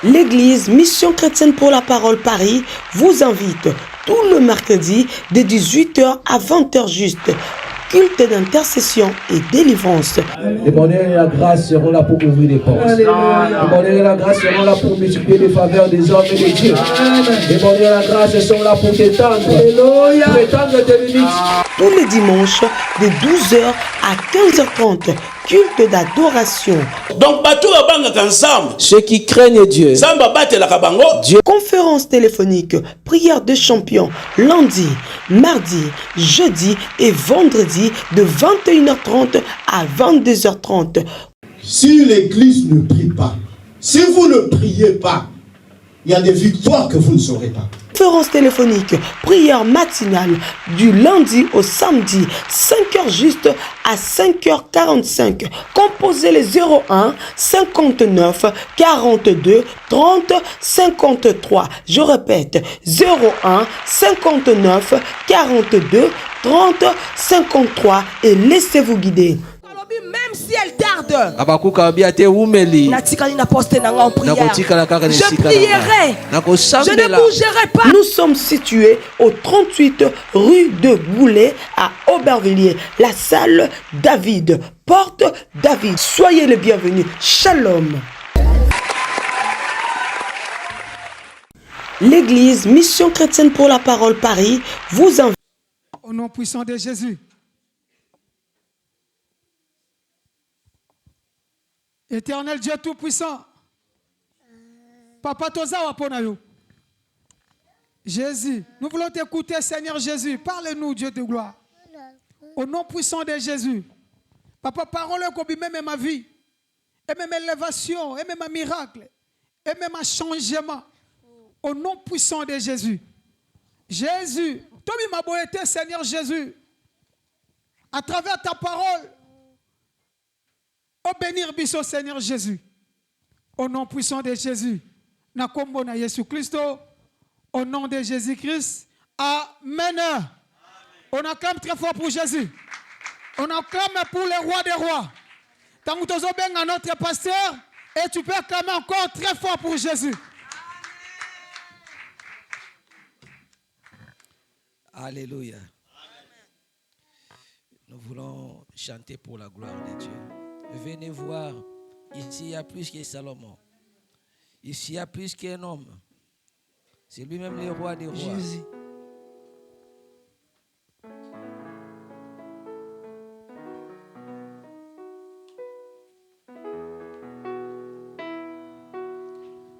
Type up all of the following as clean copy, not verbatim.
L'Église Mission Chrétienne pour la Parole Paris vous invite tout le mercredi de 18h à 20h juste. Culte d'intercession et délivrance. Le bonheur et la grâce seront là pour ouvrir les portes. Le bonheur et la grâce seront là pour multiplier les faveurs des hommes et des dieux. Le bonheur et la grâce sont là pour t'étendre. Pour étendre tes limites. Tous les dimanches de 12h à 15h30. Culte d'adoration. Donc, ensemble. Ceux qui craignent Dieu. Dieu. Conférence téléphonique, prière de champion, lundi, mardi, jeudi et vendredi de 21h30 à 22h30. Si l'église ne prie pas, si vous ne priez pas, il y a des victoires que vous ne saurez pas. Conférence téléphonique, prière matinale du lundi au samedi, 5h juste à 5h45. Composez les 01 59 42 30 53. Je répète, 01 59 42 30 53 et laissez-vous guider. Même si elle tarde, Je prierai, je ne bougerai pas. Nous sommes situés au 38 rue de Goulet à Aubervilliers, la salle David, porte David. Soyez les bienvenus. Shalom. L'Église Mission Chrétienne pour la Parole Paris vous invite. Au nom puissant de Jésus. Éternel Dieu Tout-Puissant, Papa Tozawa Ponayo, Jésus, nous voulons t'écouter, Seigneur Jésus. Parle-nous, Dieu de gloire. Au nom puissant de Jésus, Papa, parole comme même ma vie, et même élévation, et même un miracle, et même un changement. Au nom puissant de Jésus. Jésus, toi, ma beauté, Seigneur Jésus, à travers ta parole, au bénir biso Seigneur Jésus. Au nom puissant de Jésus. Na kombo na Jésus Christ. Au nom de Jésus-Christ. Amen. On acclame très fort pour Jésus. On acclame pour le roi des rois. Tant que tu as notre pasteur, et tu peux acclamer encore très fort pour Jésus. Alléluia. Nous voulons chanter pour la gloire de Dieu. Venez voir, ici il y a plus que Salomon. Ici il y a plus qu'un homme. C'est lui-même le roi des rois. Jésus.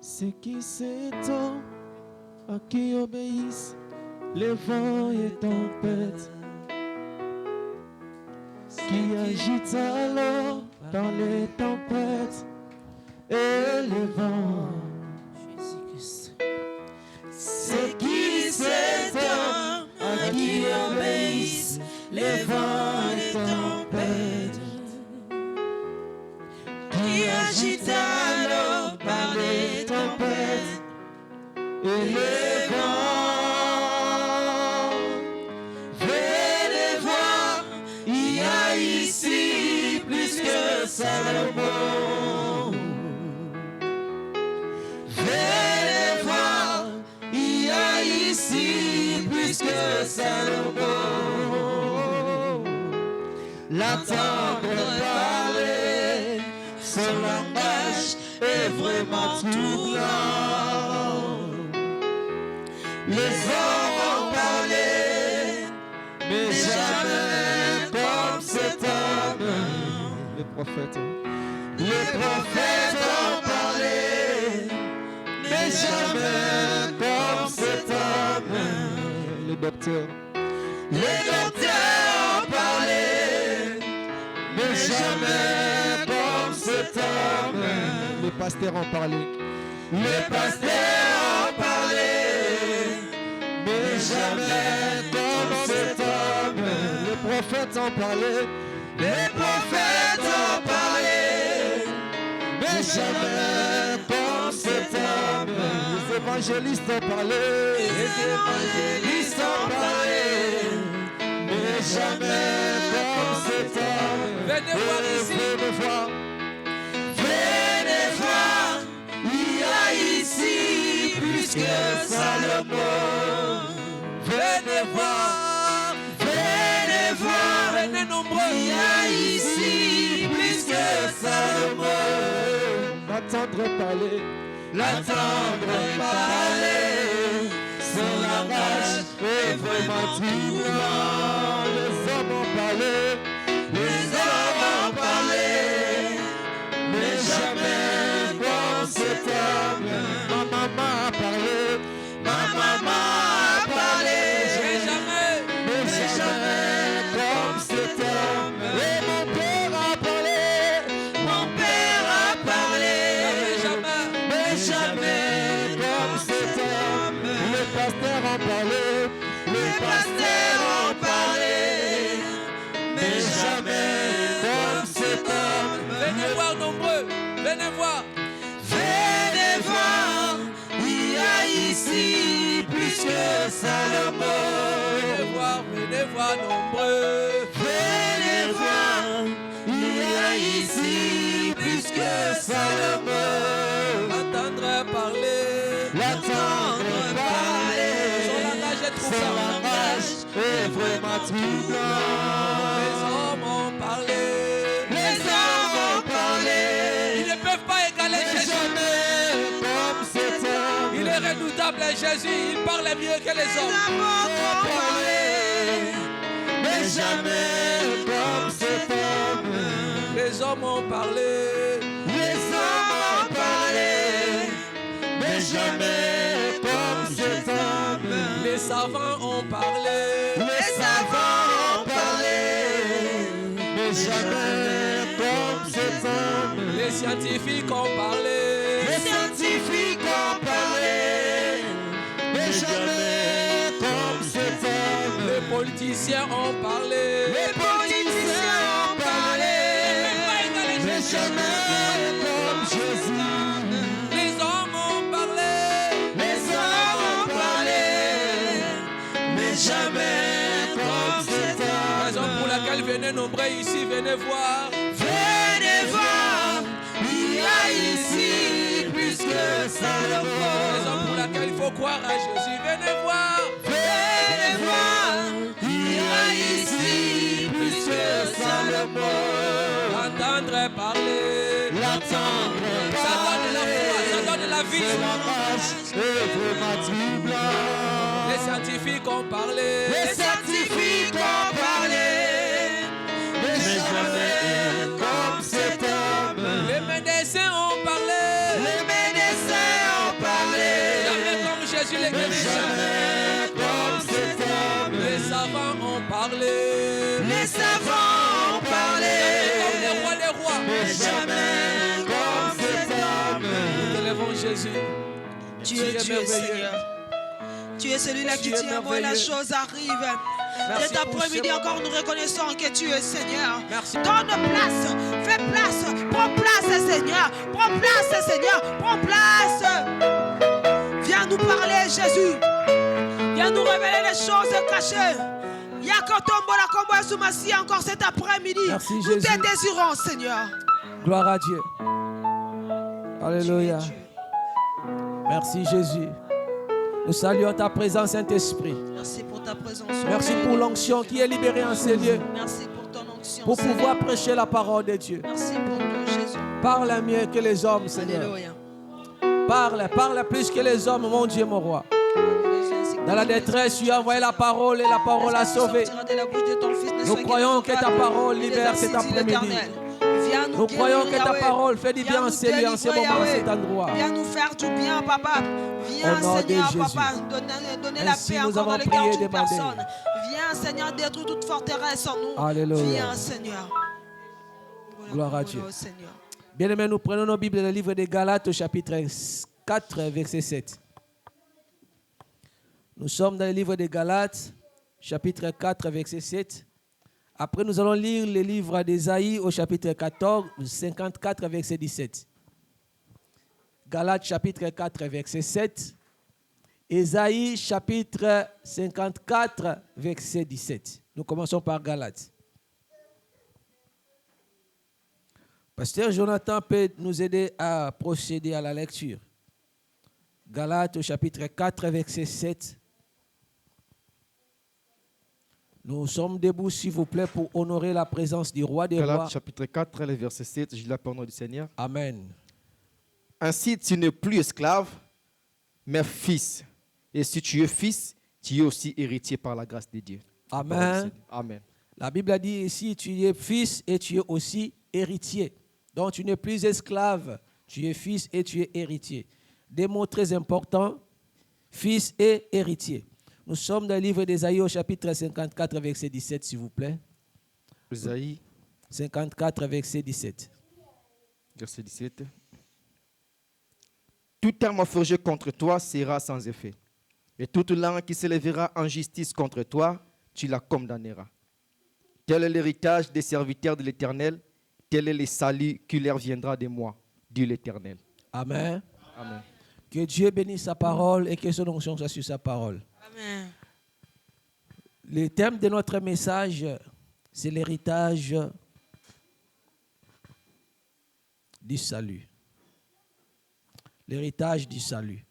C'est qui s'étend, à qui obéissent les vents et tempêtes, qui agite alors dans les tempêtes et les vents. C'est qui s'étend, à qui obéissent les vents et tempêtes, qui agite alors par les tempêtes et les vents. Salomon, venez voir, il y a ici plus que Salomon. L'entendre parler, son langage est vraiment troublant. Les hommes ont parlé, mais jamais comme cet homme. Les prophètes ont parlé, mais jamais comme cet homme. Les docteurs ont parlé, mais jamais comme cet homme. Les pasteurs ont parlé, mais jamais comme cet homme. Les prophètes ont parlé. Les prophètes ont parlé, mais jamais comme cet homme. Les évangélistes ont parlé, mais jamais comme cet homme. Venez voir ici. Venez voir, il y a ici plus que Salomon. Venez voir, venez voir, venez nombreux. Il y a ici plus que Salomon. L'entendre parler, l'entendre parler, son langage est vraiment troublant. Les hommes ont parlé, les hommes ont parlé, mais jamais comme cet homme. Ma maman a parlé, ma maman a parlé, mais jamais comme cet homme. Et mon père a parlé, mon père a parlé, mais jamais comme cet homme. Les pasteurs ont parlé, les pasteurs ont parlé, mais jamais comme cet homme. Venez voir nombreux, venez voir. Venez voir, il y a ici plus que Salomon. Venez voir nombreux. Venez voir, il y a ici plus que Salomon. L'entendre parler, l'entendre parler. Son langage est troublant. Son langage est vraiment troublant. Les hommes ont parlé. Les hommes ont parlé. Ils ne peuvent pas égaler Jésus. Comme cet homme. Il est redoutable, Jésus. Il parle mieux que les hommes. Les hommes ont parlé. Mais jamais comme cet homme. Les hommes ont parlé. Les hommes ont parlé. Mais jamais comme cet homme. Les savants ont parlé. Les savants ont parlé. Mais jamais comme cet homme. Les scientifiques ont parlé. Les scientifiques ont parlé. Mais jamais comme cet homme. Les politiciens ont parlé. Les politiciens ont parlé. Mais jamais comme Jésus. Les hommes ont parlé. Les hommes ont parlé. Mais jamais comme cet homme. Raison pour laquelle venez nombreux ici, venez voir. Venez voir, il y a ici plus que Salomon. Raison pour laquelle il faut croire à Jésus. Venez voir. Venez voir, il y a ici plus que Salomon. L'entendre parler, l'entendre parler. Ça donne la foi, ça donne la vie. C'est vraiment troublant. Les scientifiques ont parlé. Les scientifiques ont parlé. Mais jamais comme cet homme. Les médecins ont parlé. Les médecins ont parlé. Jamais comme Jésus les médecins. Jamais comme cet homme. Les savants ont parlé. Les savants ont parlé. Comme les rois des rois. Mais jamais comme cet homme. Nous élevons Jésus. Tu es Dieu, Seigneur. Tu es celui-là qui tient avant la chose arrive. Cet après-midi encore, nous reconnaissons que tu es Seigneur. Merci. Donne place, fais place, prends place, Seigneur. Prends place, Seigneur, prends place. Viens nous parler, Jésus. Viens nous révéler les choses cachées. Yakotombo la combo soumasi encore cet après-midi. Merci, nous Jésus. te désirons, Seigneur. Gloire à Dieu. Alléluia. Merci Jésus. Nous saluons ta présence, Saint-Esprit. Merci pour ta présence. Merci pour l'onction qui est libérée en ces lieux. Merci pour ton onction. Pour Seigneur. pouvoir prêcher la parole de Dieu. Merci pour nous, Jésus. Parle mieux que les hommes, Seigneur. Alléluia. Parle plus que les hommes, mon Dieu, mon roi. Dans la détresse, tu as envoyé la parole et la parole a sauvé. Nous croyons que ta parole libère cet après-midi. Nous croyons que ta parole fait du bien en ces lieux, en ce moment, en cet endroit. Viens nous faire du bien, papa. Viens, Au nom de Seigneur, Jésus. papa, donner la Ainsi paix nous encore dans avons les cœurs prié et d'une demandé. personne. Viens, Seigneur, détruire toute forteresse en nous. Alléluia. Viens, Seigneur. Gloire à Dieu. Seigneur. Bien-aimés, nous prenons nos Bibles dans le livre des Galates au chapitre 4, verset 7. Nous sommes dans le livre des Galates, chapitre 4, verset 7. Après, nous allons lire le livre d'Ésaïe au chapitre 14, 54, verset 17. Galates, chapitre 4, verset 7. Ésaïe, chapitre 54, verset 17. Nous commençons par Galates. Pasteur Jonathan peut nous aider à procéder à la lecture. Galates au chapitre 4, verset 7. Nous sommes debout, s'il vous plaît, pour honorer la présence du roi des rois. Galates chapitre 4, le verset 7, je lis la parole du Seigneur. Amen. Ainsi, tu n'es plus esclave, mais fils. Et si tu es fils, tu es aussi héritier par la grâce de Dieu. Amen. Amen. La Bible a dit ici, tu es fils et tu es aussi héritier. Donc tu n'es plus esclave, tu es fils et tu es héritier. Des mots très importants, fils et héritier. Nous sommes dans le livre d'Ésaïe au chapitre 54, verset 17, s'il vous plaît. Ésaïe 54, verset 17. Verset 17. Tout terme forgé contre toi sera sans effet. Et toute langue qui s'élèvera en justice contre toi, tu la condamneras. Tel est l'héritage des serviteurs de l'Éternel, tel est le salut qui leur viendra de moi, dit l'Éternel. Amen. Amen. Que Dieu bénisse sa parole et que son onction soit sur sa parole. Amen. Le thème de notre message, c'est l'héritage du salut. L'héritage du salut.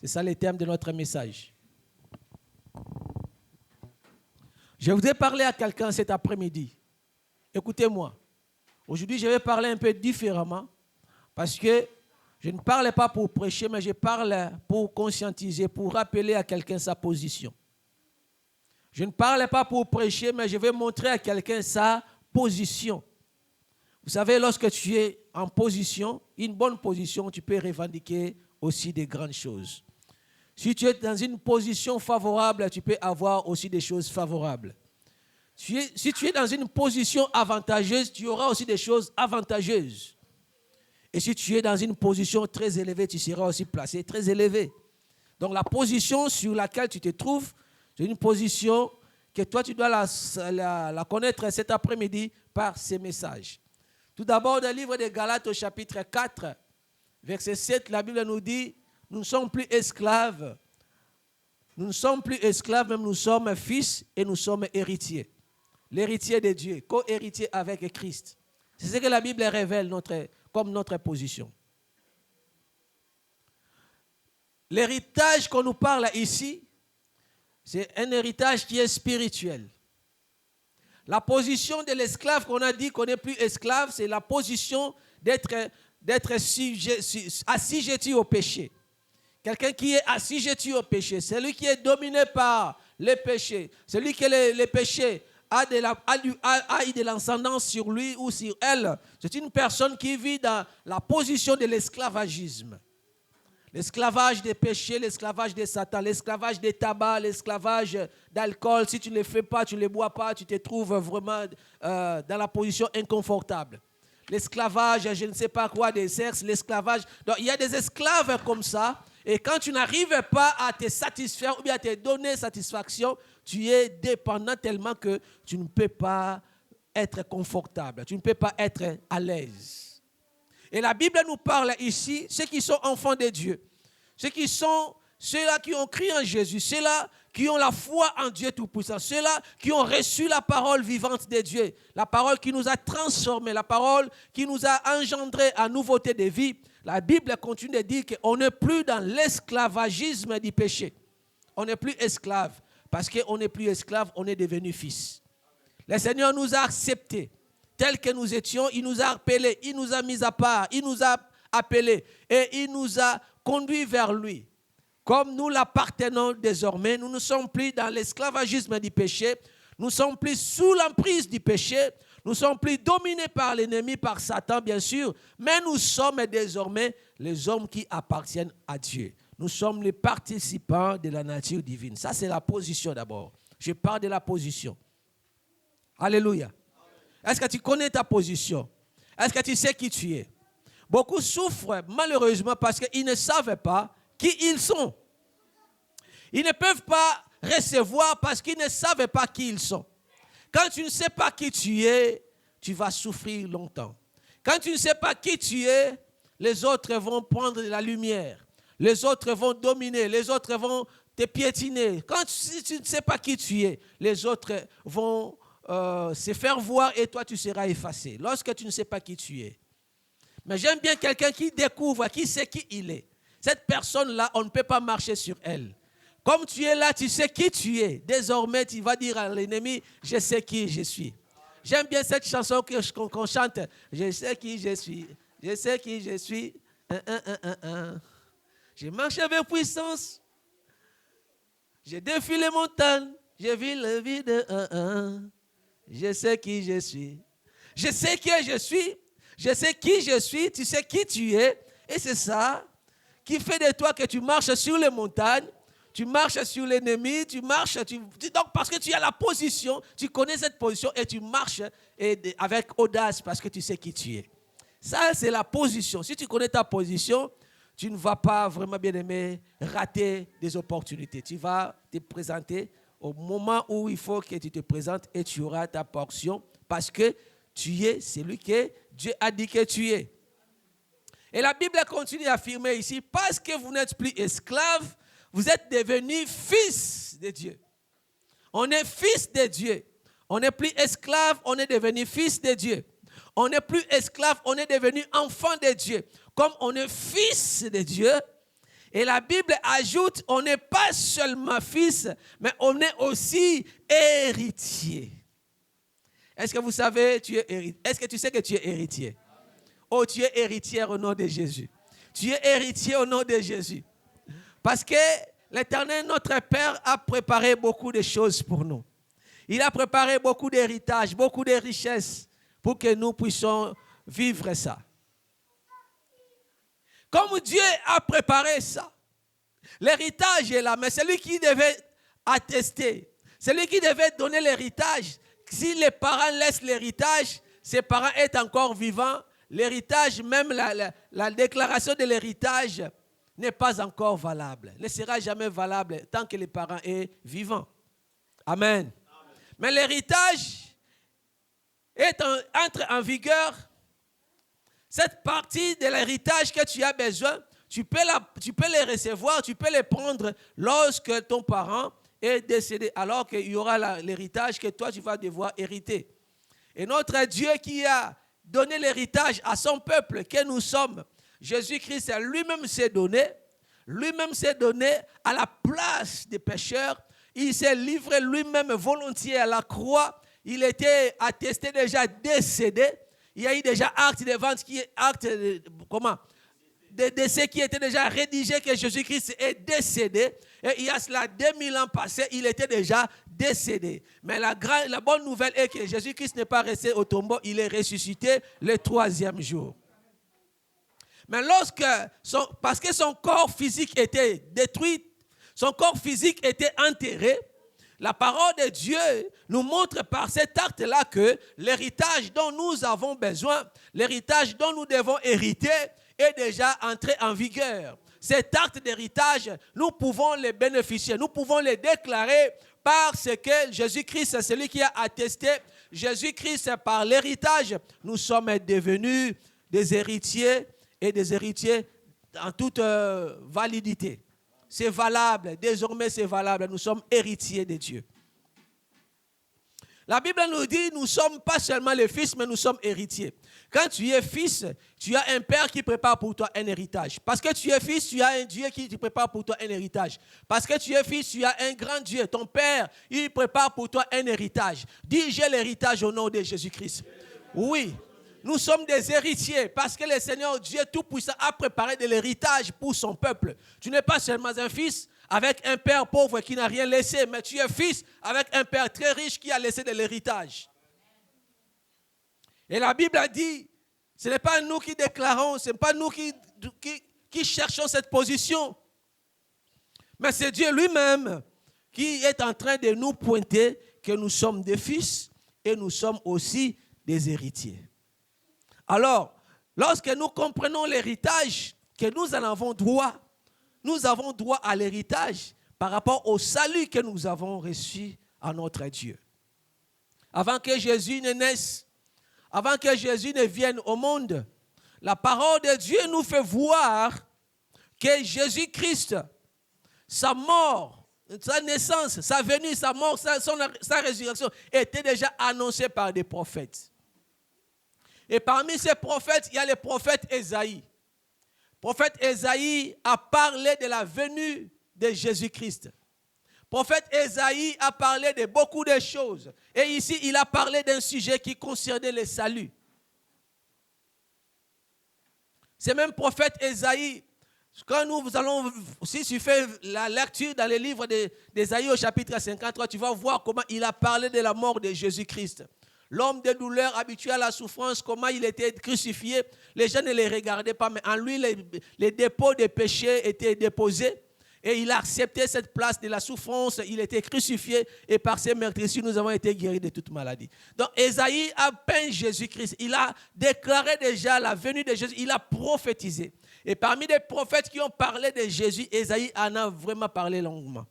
C'est ça le thème de notre message. Je voudrais parler à quelqu'un cet après-midi. Écoutez-moi. Aujourd'hui, je vais parler un peu différemment parce que je ne parle pas pour prêcher, mais je parle pour conscientiser, pour rappeler à quelqu'un sa position. Je ne parle pas pour prêcher, mais je vais montrer à quelqu'un sa position. Vous savez, lorsque tu es en position, une bonne position, tu peux revendiquer aussi des grandes choses. Si tu es dans une position favorable, tu peux avoir aussi des choses favorables. Si tu es dans une position avantageuse, tu auras aussi des choses avantageuses. Et si tu es dans une position très élevée, tu seras aussi placé très élevé. Donc la position sur laquelle tu te trouves, c'est une position que toi, tu dois la connaître cet après-midi par ces messages. Tout d'abord, dans le livre de Galates au chapitre 4, verset 7, la Bible nous dit, nous ne sommes plus esclaves. Nous ne sommes plus esclaves, même nous sommes fils et nous sommes héritiers. L'héritier de Dieu, co-héritier avec Christ. C'est ce que la Bible révèle comme notre position. L'héritage qu'on nous parle ici, c'est un héritage qui est spirituel. La position de l'esclave qu'on a dit qu'on n'est plus esclave, c'est la position d'être assujetti au péché. Quelqu'un qui est assujetti au péché, celui qui est dominé par le péché, celui qui le péché a eu de l'ascendance sur lui ou sur elle, c'est une personne qui vit dans la position de l'esclavagisme. L'esclavage des péchés, l'esclavage de Satan, l'esclavage des tabacs, l'esclavage d'alcool. Si tu ne le fais pas, tu ne le bois pas, tu te trouves vraiment dans la position inconfortable. L'esclavage, je ne sais pas quoi, des sexe, l'esclavage. Donc il y a des esclaves comme ça. Et quand tu n'arrives pas à te satisfaire ou bien à te donner satisfaction, tu es dépendant tellement que tu ne peux pas être confortable, tu ne peux pas être à l'aise. Et la Bible nous parle ici, ceux qui sont enfants de Dieu, ceux-là qui ont crié en Jésus, ceux-là qui ont la foi en Dieu Tout-Puissant, ceux-là qui ont reçu la parole vivante de Dieu, la parole qui nous a transformés, la parole qui nous a engendrés en nouveauté de vie. La Bible continue de dire qu'on n'est plus dans l'esclavagisme du péché. On n'est plus esclave. Parce qu'on n'est plus esclave, on est devenu fils. Le Seigneur nous a acceptés tels que nous étions. Il nous a appelés, il nous a mis à part, il nous a appelés et il nous a conduits vers lui. Comme nous l'appartenons désormais, nous ne sommes plus dans l'esclavagisme du péché. Nous ne sommes plus sous l'emprise du péché. Nous ne sommes plus dominés par l'ennemi, par Satan bien sûr. Mais nous sommes désormais les hommes qui appartiennent à Dieu. Nous sommes les participants de la nature divine. Ça, c'est la position d'abord. Je parle de la position. Alléluia. Est-ce que tu connais ta position? Est-ce que tu sais qui tu es? Beaucoup souffrent malheureusement parce qu'ils ne savent pas qui ils sont. Ils ne peuvent pas recevoir parce qu'ils ne savent pas qui ils sont. Quand tu ne sais pas qui tu es, tu vas souffrir longtemps. Quand tu ne sais pas qui tu es, les autres vont prendre de la lumière. Les autres vont dominer, les autres vont te piétiner. Si tu ne sais pas qui tu es, les autres vont se faire voir et toi tu seras effacé. Lorsque tu ne sais pas qui tu es. Mais j'aime bien quelqu'un qui découvre, qui sait qui il est. Cette personne-là, on ne peut pas marcher sur elle. Comme tu es là, tu sais qui tu es. Désormais, tu vas dire à l'ennemi, je sais qui je suis. J'aime bien cette chanson qu'on chante. Je sais qui je suis. Je sais qui je suis. Je marche avec puissance. Je défie les montagnes. Je vis la vie de Je sais qui je suis. Je sais qui je suis. Je sais qui je suis. Tu sais qui tu es. Et c'est ça qui fait de toi que tu marches sur les montagnes. Tu marches sur l'ennemi, donc parce que tu as la position, tu connais cette position et tu marches avec audace parce que tu sais qui tu es. Ça, c'est la position. Si tu connais ta position, tu ne vas pas vraiment, bien aimé, rater des opportunités. Tu vas te présenter au moment où il faut que tu te présentes et tu auras ta portion parce que tu es celui que Dieu a dit que tu es. Et la Bible continue à affirmer ici, parce que vous n'êtes plus esclaves, vous êtes devenus fils de Dieu. On est fils de Dieu. On n'est plus esclave, on est devenu fils de Dieu. On n'est plus esclave, on est devenu enfant de Dieu. Comme on est fils de Dieu, et la Bible ajoute, on n'est pas seulement fils, mais on est aussi héritier. Est-ce que vous savez, est-ce que tu sais que tu es héritier? Oh, tu es héritier au nom de Jésus. Tu es héritier au nom de Jésus. Parce que l'Éternel, notre Père, a préparé beaucoup de choses pour nous. Il a préparé beaucoup d'héritages, beaucoup de richesses pour que nous puissions vivre ça. Comme Dieu a préparé ça, l'héritage est là, mais celui qui devait attester, celui qui devait donner l'héritage, si les parents laissent l'héritage, ses parents sont encore vivants, l'héritage, même la déclaration de l'héritage, n'est pas encore valable, ne sera jamais valable tant que les parents sont vivants. Amen. Mais l'héritage entre en vigueur. Cette partie de l'héritage que tu as besoin, tu peux les recevoir, tu peux les prendre lorsque ton parent est décédé, alors qu'il y aura l'héritage que toi tu vas devoir hériter. Et notre Dieu qui a donné l'héritage à son peuple que nous sommes, Jésus-Christ lui-même s'est donné à la place des pécheurs. Il s'est livré lui-même volontiers à la croix. Il était attesté déjà décédé. Il y a eu déjà acte de vente de décès qui était déjà rédigé que Jésus-Christ est décédé. Et il y a cela 2000 ans passés, il était déjà décédé. Mais la bonne nouvelle est que Jésus-Christ n'est pas resté au tombeau, il est ressuscité le 3e jour. Mais parce que son corps physique était détruit, son corps physique était enterré, la parole de Dieu nous montre par cet acte-là que l'héritage dont nous avons besoin, l'héritage dont nous devons hériter, est déjà entré en vigueur. Cet acte d'héritage, nous pouvons les bénéficier, nous pouvons les déclarer parce que Jésus-Christ, c'est celui qui a attesté. Jésus-Christ, par l'héritage, nous sommes devenus des héritiers et des héritiers en toute validité. C'est valable, désormais c'est valable, nous sommes héritiers de Dieu. La Bible nous dit, nous ne sommes pas seulement les fils, mais nous sommes héritiers. Quand tu es fils, tu as un père qui prépare pour toi un héritage. Parce que tu es fils, tu as un Dieu qui te prépare pour toi un héritage. Parce que tu es fils, tu as un grand Dieu. Ton père, il prépare pour toi un héritage. Dis, j'ai l'héritage au nom de Jésus-Christ. Oui. Nous sommes des héritiers parce que le Seigneur Dieu Tout-Puissant a préparé de l'héritage pour son peuple. Tu n'es pas seulement un fils avec un père pauvre qui n'a rien laissé, mais tu es fils avec un père très riche qui a laissé de l'héritage. Et la Bible a dit, ce n'est pas nous qui déclarons, ce n'est pas nous qui cherchons cette position, mais c'est Dieu lui-même qui est en train de nous pointer que nous sommes des fils et nous sommes aussi des héritiers. Alors, lorsque nous comprenons l'héritage, que nous en avons droit à l'héritage par rapport au salut que nous avons reçu à notre Dieu. Avant que Jésus ne naisse, avant que Jésus ne vienne au monde, la parole de Dieu nous fait voir que Jésus-Christ, sa mort, sa naissance, sa venue, sa mort, sa résurrection étaient déjà annoncées par des prophètes. Et parmi ces prophètes, il y a le prophète Ésaïe. prophète Ésaïe a parlé de la venue de Jésus-Christ. Prophète Ésaïe a parlé de beaucoup de choses. Et ici, il a parlé d'un sujet qui concernait le salut. C'est même prophète Ésaïe. Quand nous allons, si tu fais la lecture dans les livres d'Ésaïe au chapitre 53, tu vas voir comment il a parlé de la mort de Jésus-Christ. L'homme de douleur habitué à la souffrance, comment il était crucifié. Les gens ne les regardaient pas, mais en lui, les dépôts des péchés étaient déposés. Et il a accepté cette place de la souffrance. Il était crucifié et par ses meurtrissures, nous avons été guéris de toute maladie. Donc, Ésaïe a peint Jésus-Christ. Il a déclaré déjà la venue de Jésus. Il a prophétisé. Et parmi les prophètes qui ont parlé de Jésus, Ésaïe en a vraiment parlé longuement.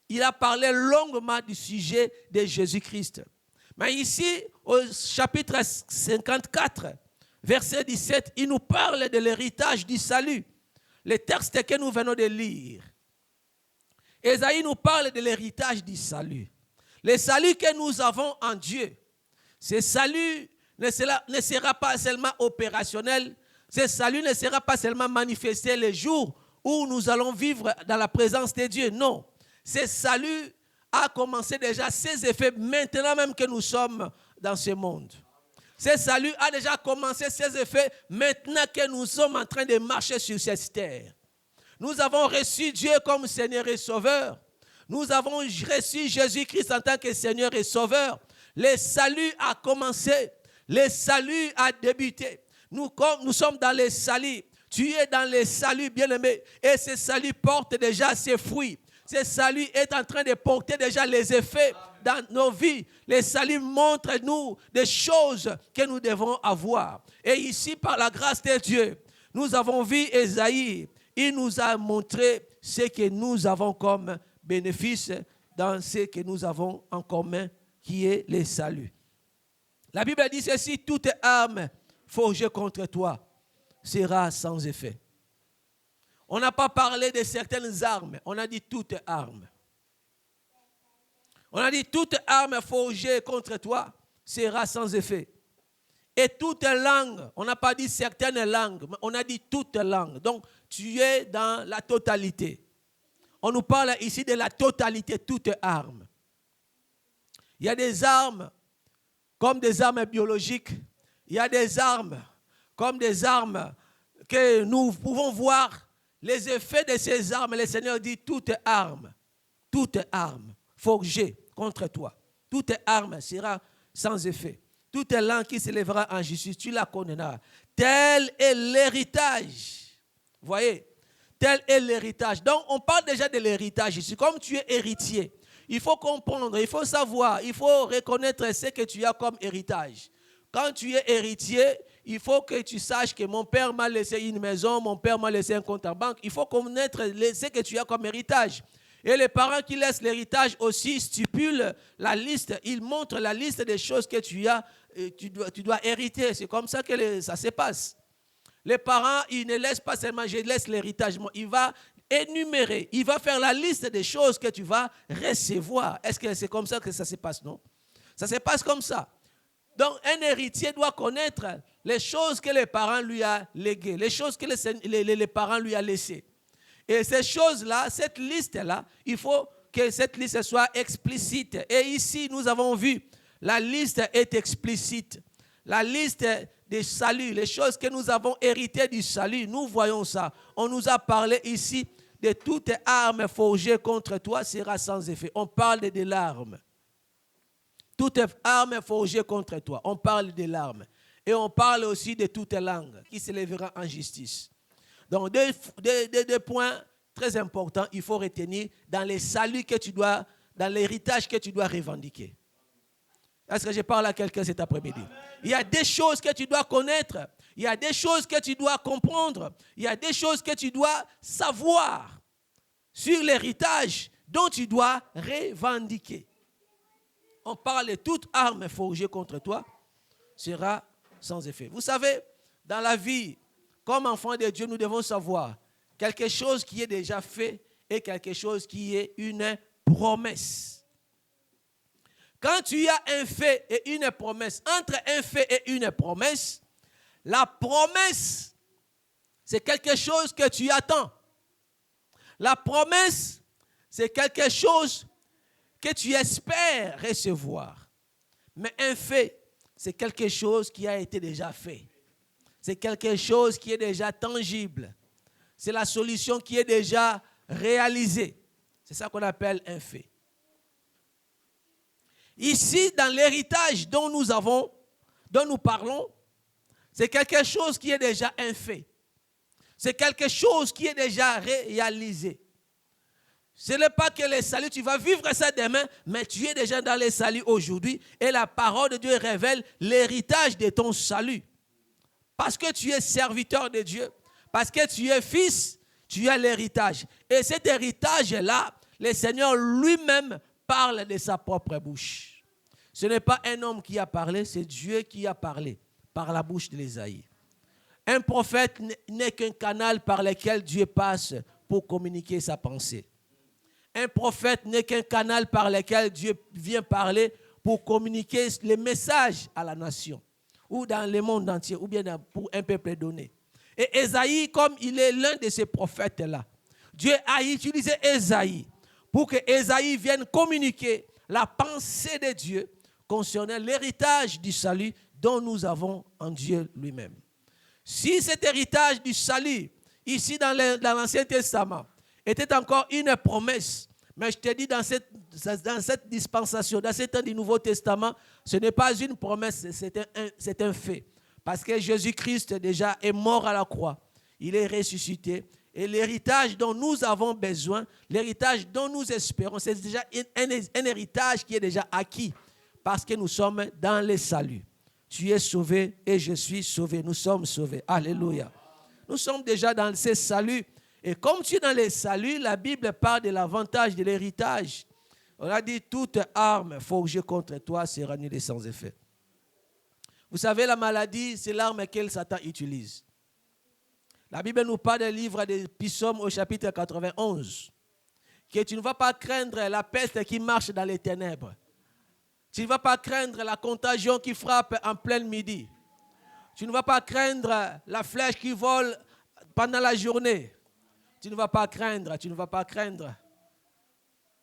Il a parlé longuement du sujet de Jésus-Christ. Mais ici, au chapitre 54, verset 17, il nous parle de l'héritage du salut. Le texte que nous venons de lire. Ésaïe nous parle de l'héritage du salut. Le salut que nous avons en Dieu. Ce salut ne sera pas seulement opérationnel. Ce salut ne sera pas seulement manifesté les jours où nous allons vivre dans la présence de Dieu. Non. Ce salut a commencé déjà ses effets maintenant même que nous sommes dans ce monde. Ce salut a déjà commencé ses effets maintenant que nous sommes en train de marcher sur cette terre. Nous avons reçu Dieu comme Seigneur et Sauveur. Nous avons reçu Jésus-Christ en tant que Seigneur et Sauveur. Le salut a commencé. Le salut a débuté. Nous sommes dans le salut. Tu es dans le salut, bien-aimé. Et ce salut porte déjà ses fruits. Ce salut est en train de porter déjà les effets dans nos vies. Le salut montre-nous des choses que nous devons avoir. Et ici, par la grâce de Dieu, nous avons vu Ésaïe. Il nous a montré ce que nous avons comme bénéfice dans ce que nous avons en commun, qui est le salut. La Bible dit ceci: toute arme forgée contre toi sera sans effet. On n'a pas parlé de certaines armes, on a dit toute arme. On a dit toute arme forgée contre toi sera sans effet. Et toute langue, on n'a pas dit certaines langues, mais on a dit toute langue. Donc tu es dans la totalité. On nous parle ici de la totalité, toute arme. Il y a des armes comme des armes biologiques. Il y a des armes comme des armes que nous pouvons voir les effets de ces armes. Le Seigneur dit toute arme forgée contre toi, toute arme sera sans effet. Toute langue qui se lèvera en justice, tu la condamneras. Tel est l'héritage. Vous voyez, tel est l'héritage. Donc, on parle déjà de l'héritage ici. Comme tu es héritier, il faut comprendre, il faut savoir, il faut reconnaître ce que tu as comme héritage. Quand tu es héritier, il faut que tu saches que mon père m'a laissé une maison, mon père m'a laissé un compte en banque. Il faut connaître ce que tu as comme héritage. Et les parents qui laissent l'héritage aussi stipulent la liste. Ils montrent la liste des choses que tu as, tu dois hériter. C'est comme ça que ça se passe. Les parents, ils ne laissent pas seulement je laisse l'héritage. Il va énumérer, il va faire la liste des choses que tu vas recevoir. Est-ce que c'est comme ça que ça se passe? Non. Ça se passe comme ça. Donc, un héritier doit connaître les choses que les parents lui ont léguées, les choses que les parents lui ont laissées. Et ces choses-là, cette liste-là, il faut que cette liste soit explicite. Et ici, nous avons vu, la liste est explicite. La liste des saluts, les choses que nous avons héritées du salut, nous voyons ça. On nous a parlé ici de toute arme forgée contre toi sera sans effet. On parle de l'arme. Toute arme forgée contre toi. On parle de l'arme. Et on parle aussi de toute langue qui se lèvera en justice. Donc, deux points très importants, il faut retenir dans les saluts que tu dois, dans l'héritage que tu dois revendiquer. Est-ce que je parle à quelqu'un cet après-midi? Il y a des choses que tu dois connaître. Il y a des choses que tu dois comprendre. Il y a des choses que tu dois savoir sur l'héritage dont tu dois revendiquer. On parle de toute arme forgée contre toi sera sans effet. Vous savez, dans la vie, comme enfants de Dieu, nous devons savoir quelque chose qui est déjà fait et quelque chose qui est une promesse. Quand tu as un fait et une promesse, entre un fait et une promesse, la promesse, c'est quelque chose que tu attends. La promesse, c'est quelque chose que tu espères recevoir. Mais un fait, c'est quelque chose qui a été déjà fait. C'est quelque chose qui est déjà tangible. C'est la solution qui est déjà réalisée. C'est ça qu'on appelle un fait. Ici, dans l'héritage dont nous parlons, c'est quelque chose qui est déjà un fait. C'est quelque chose qui est déjà réalisé. Ce n'est pas que le salut, tu vas vivre ça demain, mais tu es déjà dans le salut aujourd'hui. Et la parole de Dieu révèle l'héritage de ton salut. Parce que tu es serviteur de Dieu, parce que tu es fils, tu as l'héritage. Et cet héritage-là, le Seigneur lui-même parle de sa propre bouche. Ce n'est pas un homme qui a parlé, c'est Dieu qui a parlé par la bouche de l'Ésaïe. Un prophète n'est qu'un canal par lequel Dieu passe pour communiquer sa pensée. Un prophète n'est qu'un canal par lequel Dieu vient parler pour communiquer les messages à la nation, ou dans le monde entier, ou bien pour un peuple donné. Et Ésaïe, comme il est l'un de ces prophètes-là, Dieu a utilisé Ésaïe pour que Ésaïe vienne communiquer la pensée de Dieu concernant l'héritage du salut dont nous avons en Dieu lui-même. Si cet héritage du salut, ici dans l'Ancien Testament, était encore une promesse, mais je te dis dans cette dispensation, dans ce temps du Nouveau Testament, ce n'est pas une promesse, c'est un fait. Parce que Jésus-Christ déjà est mort à la croix, il est ressuscité, et l'héritage dont nous avons besoin, l'héritage dont nous espérons, c'est déjà un héritage qui est déjà acquis, parce que nous sommes dans le salut. Tu es sauvé et je suis sauvé, nous sommes sauvés. Alléluia. Nous sommes déjà dans ce salut. Et comme tu es dans le salut, la Bible parle de l'avantage de l'héritage. On a dit, toute arme forgée contre toi sera nulle sans effet. Vous savez, la maladie, c'est l'arme que Satan utilise. La Bible nous parle d'un livre des Psaumes au chapitre 91, que tu ne vas pas craindre la peste qui marche dans les ténèbres. Tu ne vas pas craindre la contagion qui frappe en plein midi. Tu ne vas pas craindre la flèche qui vole pendant la journée. Tu ne vas pas craindre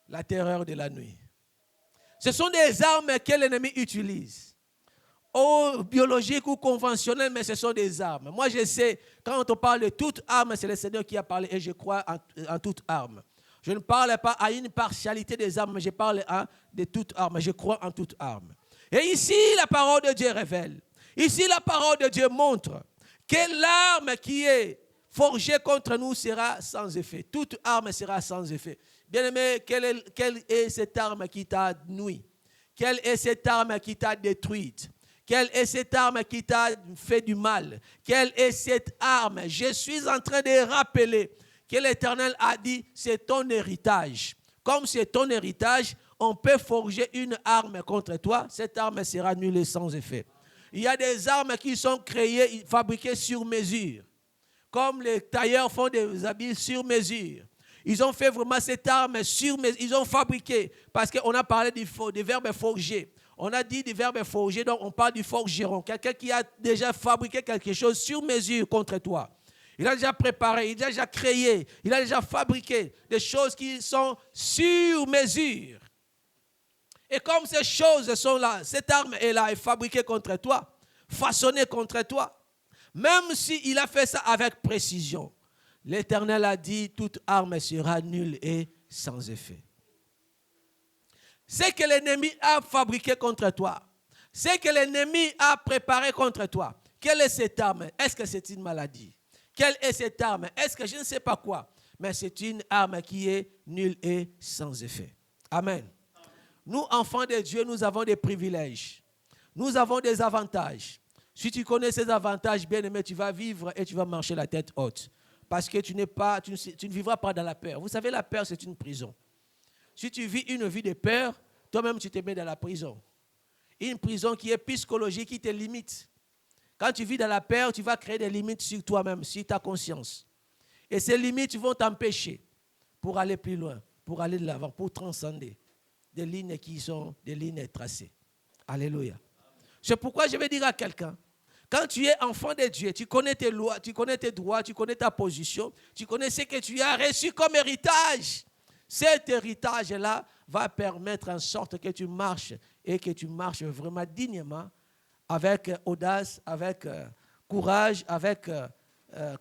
la terreur de la nuit. Ce sont des armes que l'ennemi utilise. Ou biologiques ou conventionnelles, mais ce sont des armes. Moi, je sais, quand on parle de toute arme, c'est le Seigneur qui a parlé et je crois en toute arme. Je ne parle pas à une partialité des armes, mais je parle de toute arme. Je crois en toute arme. Et ici, la parole de Dieu révèle. Ici, la parole de Dieu montre que l'arme qui est forgée contre nous sera sans effet. Toute arme sera sans effet. Bien-aimé, quelle est cette arme qui t'a nui? Quelle est cette arme qui t'a détruite? Quelle est cette arme qui t'a fait du mal? Quelle est cette arme? Je suis en train de rappeler que l'Éternel a dit, c'est ton héritage. Comme c'est ton héritage, on peut forger une arme contre toi. Cette arme sera nulle et sans effet. Il y a des armes qui sont créées, fabriquées sur mesure. Comme les tailleurs font des habits sur mesure. Ils ont fait vraiment cette arme sur mesure. Ils ont fabriqué. Parce qu'on a parlé du verbe forger. On a dit du verbe forger, donc on parle du forgeron. Quelqu'un qui a déjà fabriqué quelque chose sur mesure contre toi. Il a déjà préparé, il a déjà créé, il a déjà fabriqué des choses qui sont sur mesure. Et comme ces choses sont là, cette arme est là, est fabriquée contre toi, façonnée contre toi, même s'il a fait ça avec précision, l'Éternel a dit, toute arme sera nulle et sans effet. Ce que l'ennemi a fabriqué contre toi, ce que l'ennemi a préparé contre toi, quelle est cette arme? Est-ce que c'est une maladie? Quelle est cette arme? Est-ce que je ne sais pas quoi? Mais c'est une arme qui est nulle et sans effet. Amen. Nous, enfants de Dieu, nous avons des privilèges. Nous avons des avantages. Si tu connais ces avantages, bien aimé, tu vas vivre et tu vas marcher la tête haute. Parce que tu ne vivras pas dans la peur. Vous savez, la peur, c'est une prison. Si tu vis une vie de peur, toi-même, tu te mets dans la prison. Une prison qui est psychologique, qui te limite. Quand tu vis dans la peur, tu vas créer des limites sur toi-même, sur ta conscience. Et ces limites vont t'empêcher pour aller plus loin, pour aller de l'avant, pour transcender des lignes qui sont des lignes tracées. Alléluia. C'est pourquoi je vais dire à quelqu'un Quand tu es enfant de Dieu, tu connais tes lois, tu connais tes droits, tu connais ta position, tu connais ce que tu as reçu comme héritage. Cet héritage-là va permettre en sorte que tu marches et que tu marches vraiment dignement, avec audace, avec courage, avec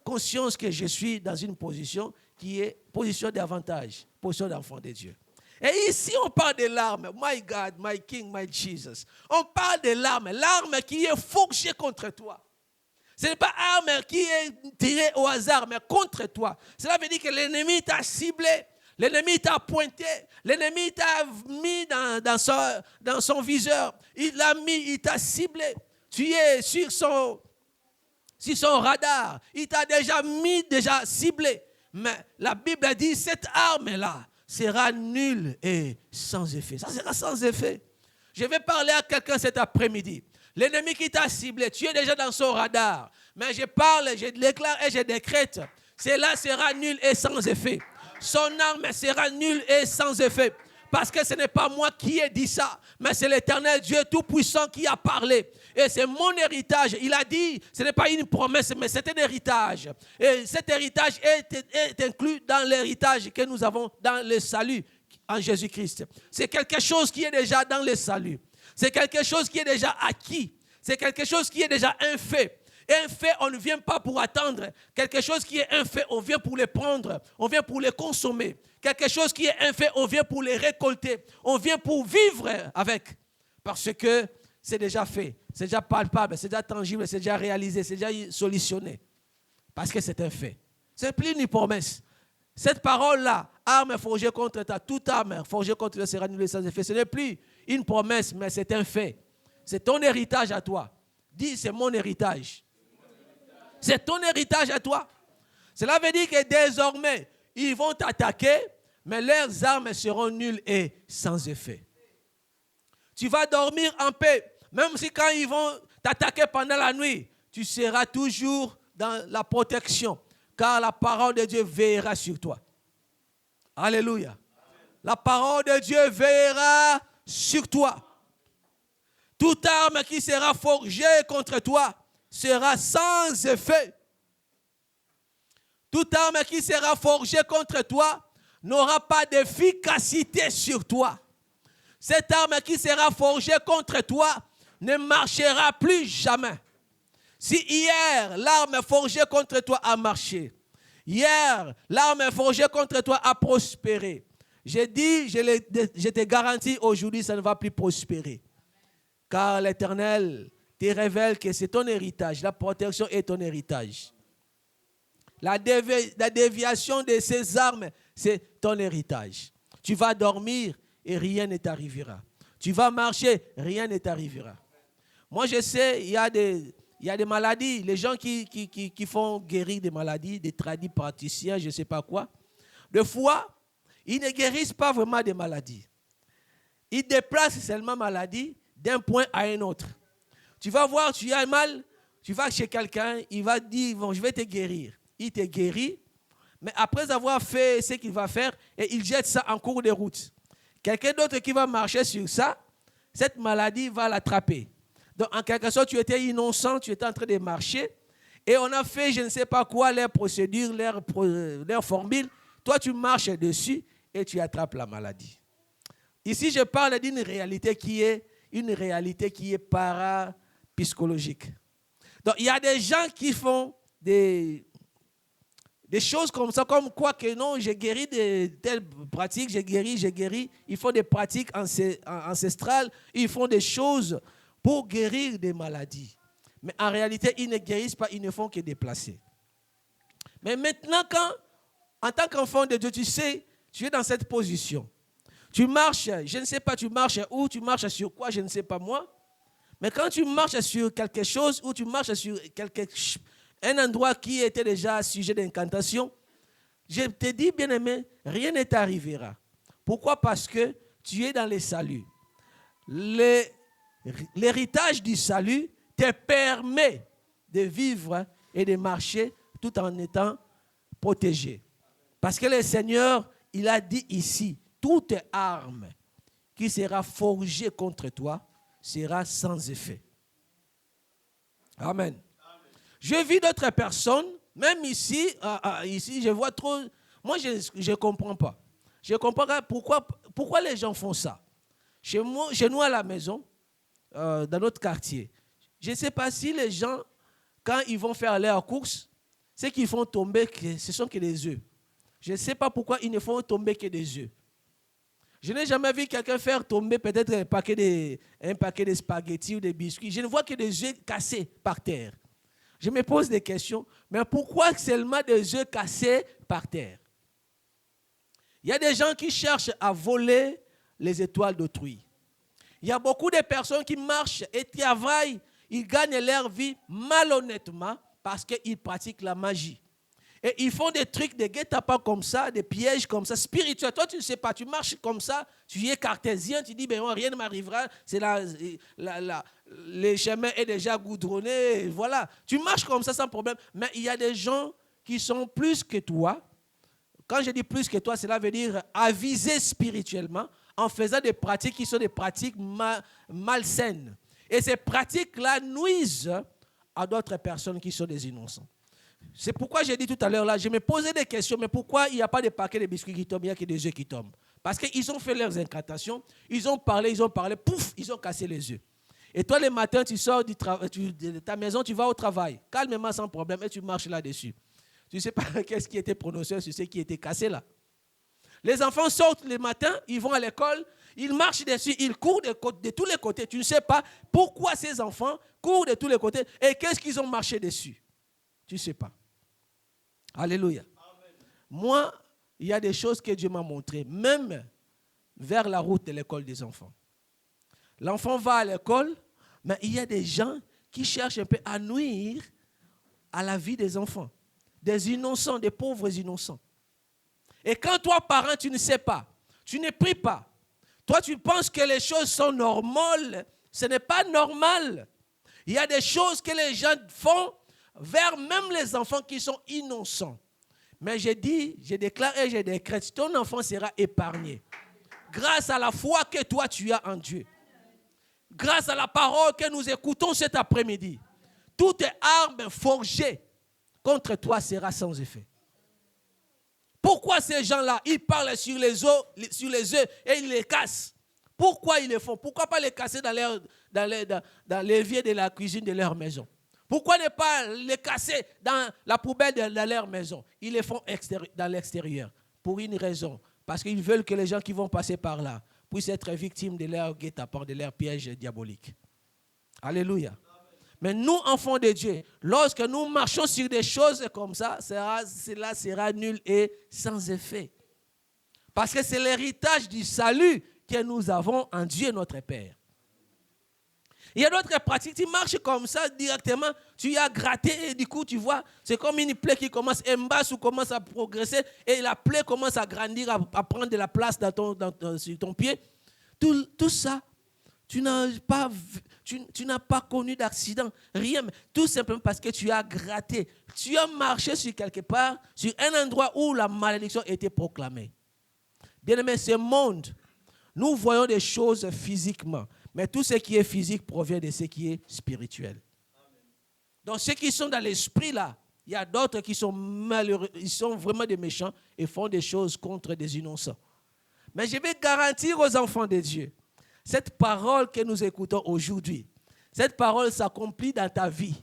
conscience que je suis dans une position qui est position d'avantage, position d'enfant de Dieu. Et ici, on parle de l'arme. My God, my King, my Jesus. On parle de l'arme. L'arme qui est forgée contre toi. Ce n'est pas l'arme qui est tirée au hasard, mais contre toi. Cela veut dire que l'ennemi t'a ciblé. L'ennemi t'a pointé. L'ennemi t'a mis dans son viseur. Il t'a ciblé. Tu es sur son radar. Il t'a déjà ciblé. Mais la Bible a dit, cette arme-là sera nulle et sans effet. Ça sera sans effet. Je vais parler à quelqu'un cet après-midi. L'ennemi qui t'a ciblé, tu es déjà dans son radar. Mais je parle, je déclare et je décrète. Cela sera nul et sans effet. Son arme sera nulle et sans effet. Parce que ce n'est pas moi qui ai dit ça, mais c'est l'Éternel Dieu Tout-Puissant qui a parlé. Et c'est mon héritage. Il a dit, ce n'est pas une promesse, mais c'est un héritage. Et cet héritage est inclus dans l'héritage que nous avons dans le salut en Jésus-Christ. C'est quelque chose qui est déjà dans le salut. C'est quelque chose qui est déjà acquis. C'est quelque chose qui est déjà un fait. Et un fait, on ne vient pas pour attendre. Quelque chose qui est un fait, on vient pour les prendre. On vient pour les consommer. Quelque chose qui est un fait, on vient pour les récolter. On vient pour vivre avec. Parce que c'est déjà fait. C'est déjà palpable. C'est déjà tangible. C'est déjà réalisé. C'est déjà solutionné. Parce que c'est un fait. Ce n'est plus une promesse. Cette parole-là, arme forgée contre toi, toute arme forgée contre toi sera nulle sans effet. Ce n'est plus une promesse, mais c'est un fait. C'est ton héritage à toi. Dis, c'est mon héritage. C'est ton héritage à toi. Cela veut dire que désormais, ils vont t'attaquer, mais leurs armes seront nulles et sans effet. Tu vas dormir en paix, même si quand ils vont t'attaquer pendant la nuit, tu seras toujours dans la protection, car la parole de Dieu veillera sur toi. Alléluia. La parole de Dieu veillera sur toi. Toute arme qui sera forgée contre toi sera sans effet. Toute arme qui sera forgée contre toi n'aura pas d'efficacité sur toi. Cette arme qui sera forgée contre toi ne marchera plus jamais. Si hier, l'arme forgée contre toi a marché, hier, l'arme forgée contre toi a prospéré, j'ai dit, je te garantis, aujourd'hui, ça ne va plus prospérer. Car l'Éternel te révèle que c'est ton héritage. La protection est ton héritage. La déviation de ces armes, c'est ton héritage. Tu vas dormir et rien ne t'arrivera. Tu vas marcher, rien ne t'arrivera. Moi, je sais, il y a des maladies. Les gens qui font guérir des maladies, des tradis praticiens, je ne sais pas quoi. Des fois, ils ne guérissent pas vraiment des maladies. Ils déplacent seulement maladie d'un point à un autre. Tu vas voir, tu as mal, tu vas chez quelqu'un, il va dire, bon, je vais te guérir. Il te guérit, mais après avoir fait ce qu'il va faire, et il jette ça en cours de route. Quelqu'un d'autre qui va marcher sur ça, cette maladie va l'attraper. Donc, en quelque sorte, tu étais innocent, tu étais en train de marcher, et on a fait, je ne sais pas quoi, leur procédure, leur formule. Toi, tu marches dessus, et tu attrapes la maladie. Ici, je parle d'une réalité qui est une réalité qui est parapsychologique. Donc, il y a des gens qui font des choses comme ça, comme quoi que non, j'ai guéri de telles pratiques, j'ai guéri. Ils font des pratiques ancestrales, ils font des choses pour guérir des maladies. Mais en réalité, ils ne guérissent pas, ils ne font que déplacer. Mais maintenant, en tant qu'enfant de Dieu, tu sais, tu es dans cette position. Tu marches, je ne sais pas, tu marches où, tu marches sur quoi, je ne sais pas moi. Mais quand tu marches sur quelque chose ou tu marches sur un endroit qui était déjà sujet d'incantation, je te dis, bien-aimé, rien ne t'arrivera. Pourquoi? Parce que tu es dans le salut. L'héritage du salut te permet de vivre et de marcher tout en étant protégé. Parce que le Seigneur, il a dit ici, toute arme qui sera forgée contre toi sera sans effet. Amen. Je vis d'autres personnes, même ici, ici, je vois trop. Moi, je ne comprends pas. Je ne comprends pas pourquoi les gens font ça. Chez nous à la maison, dans notre quartier, je ne sais pas si les gens, quand ils vont faire leurs courses, ce qu'ils font tomber, ce sont que des œufs. Je ne sais pas pourquoi ils ne font tomber que des œufs. Je n'ai jamais vu quelqu'un faire tomber peut-être un paquet de spaghettis ou des biscuits. Je ne vois que des œufs cassés par terre. Je me pose des questions, mais pourquoi seulement des œufs cassés par terre? Il y a des gens qui cherchent à voler les étoiles d'autrui. Il y a beaucoup de personnes qui marchent et travaillent, ils gagnent leur vie malhonnêtement parce qu'ils pratiquent la magie. Et ils font des trucs, des guet-apens comme ça, des pièges comme ça, spirituels. Toi, tu ne sais pas, tu marches comme ça, tu es cartésien, tu dis, ben, rien ne m'arrivera, les chemins est déjà goudronné, voilà. Tu marches comme ça sans problème. Mais il y a des gens qui sont plus que toi. Quand je dis plus que toi, cela veut dire avisés spirituellement en faisant des pratiques qui sont des pratiques malsaines. Et ces pratiques-là nuisent à d'autres personnes qui sont des innocents. C'est pourquoi j'ai dit tout à l'heure, là, je me posais des questions, mais pourquoi il n'y a pas de paquets de biscuits qui tombent, il n'y a que des œufs qui tombent? Parce qu'ils ont fait leurs incantations, ils ont parlé, pouf, ils ont cassé les œufs. Et toi, le matin, tu sors de ta maison, tu vas au travail, calmement, sans problème, et tu marches là-dessus. Tu ne sais pas qu'est-ce qui était prononcé sur ce qui était cassé là. Les enfants sortent le matin, ils vont à l'école, ils marchent dessus, ils courent de tous les côtés. Tu ne sais pas pourquoi ces enfants courent de tous les côtés et qu'est-ce qu'ils ont marché dessus. Tu ne sais pas. Alléluia. Amen. Moi, il y a des choses que Dieu m'a montrées, même vers la route de l'école des enfants. L'enfant va à l'école, mais il y a des gens qui cherchent un peu à nuire à la vie des enfants. Des innocents, des pauvres innocents. Et quand toi, parent, tu ne sais pas, tu ne pries pas, toi, tu penses que les choses sont normales, ce n'est pas normal. Il y a des choses que les gens font vers même les enfants qui sont innocents. Mais je déclare et je décrète, ton enfant sera épargné. Grâce à la foi que toi, tu as en Dieu. Grâce à la parole que nous écoutons cet après-midi. Toute arme forgée contre toi sera sans effet. Pourquoi ces gens-là, ils parlent sur les œufs et ils les cassent? Pourquoi ils le font? Pourquoi pas les casser dans l'évier de la cuisine de leur maison? Pourquoi ne pas les casser dans la poubelle de leur maison? Ils les font dans l'extérieur pour une raison. Parce qu'ils veulent que les gens qui vont passer par là puissent être victimes de leur guet-apens, de leur piège diabolique. Alléluia. Mais nous, enfants de Dieu, lorsque nous marchons sur des choses comme ça, cela sera nul et sans effet. Parce que c'est l'héritage du salut que nous avons en Dieu notre Père. Il y a d'autres pratiques, tu marches comme ça directement, tu as gratté et du coup tu vois, c'est comme une plaie qui commence ou commence à progresser et la plaie commence à grandir, à prendre de la place sur ton pied. Tout ça, tu n'as pas connu d'accident, rien, tout simplement parce que tu as gratté. Tu as marché sur quelque part, sur un endroit où la malédiction était proclamée. Bien-aimé, ce monde, nous voyons des choses physiquement, mais tout ce qui est physique provient de ce qui est spirituel. Donc ceux qui sont dans l'esprit là, il y a d'autres qui sont malheureux, ils sont vraiment des méchants et font des choses contre des innocents. Mais je vais garantir aux enfants de Dieu, cette parole que nous écoutons aujourd'hui, cette parole s'accomplit dans ta vie.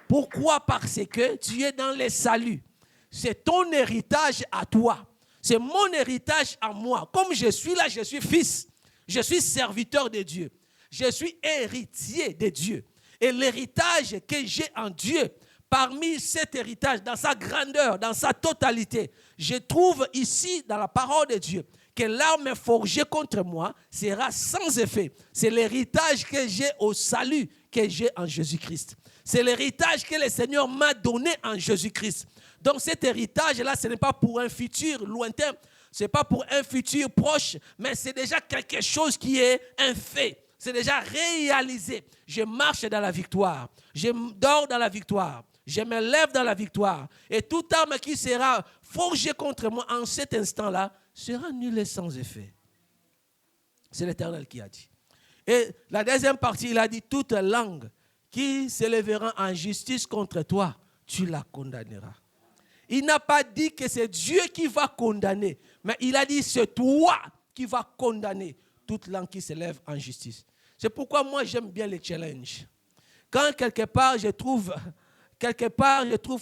Pourquoi? Parce que tu es dans le salut. C'est ton héritage à toi. C'est mon héritage à moi. Comme je suis là, je suis fils. Je suis serviteur de Dieu. Je suis héritier de Dieu. Et l'héritage que j'ai en Dieu, parmi cet héritage, dans sa grandeur, dans sa totalité, je trouve ici, dans la parole de Dieu, que l'arme forgée contre moi sera sans effet. C'est l'héritage que j'ai au salut que j'ai en Jésus-Christ. C'est l'héritage que le Seigneur m'a donné en Jésus-Christ. Donc cet héritage-là, ce n'est pas pour un futur lointain, ce n'est pas pour un futur proche, mais c'est déjà quelque chose qui est un fait. C'est déjà réalisé. Je marche dans la victoire. Je dors dans la victoire. Je me lève dans la victoire. Et toute arme qui sera forgée contre moi en cet instant-là sera nulle et sans effet. C'est l'Éternel qui a dit. Et la deuxième partie, il a dit toute langue qui s'élèvera en justice contre toi, tu la condamneras. Il n'a pas dit que c'est Dieu qui va condamner, mais il a dit c'est toi qui vas condamner toute langue qui s'élève en justice. C'est pourquoi moi j'aime bien les challenges. Quand quelque part je trouve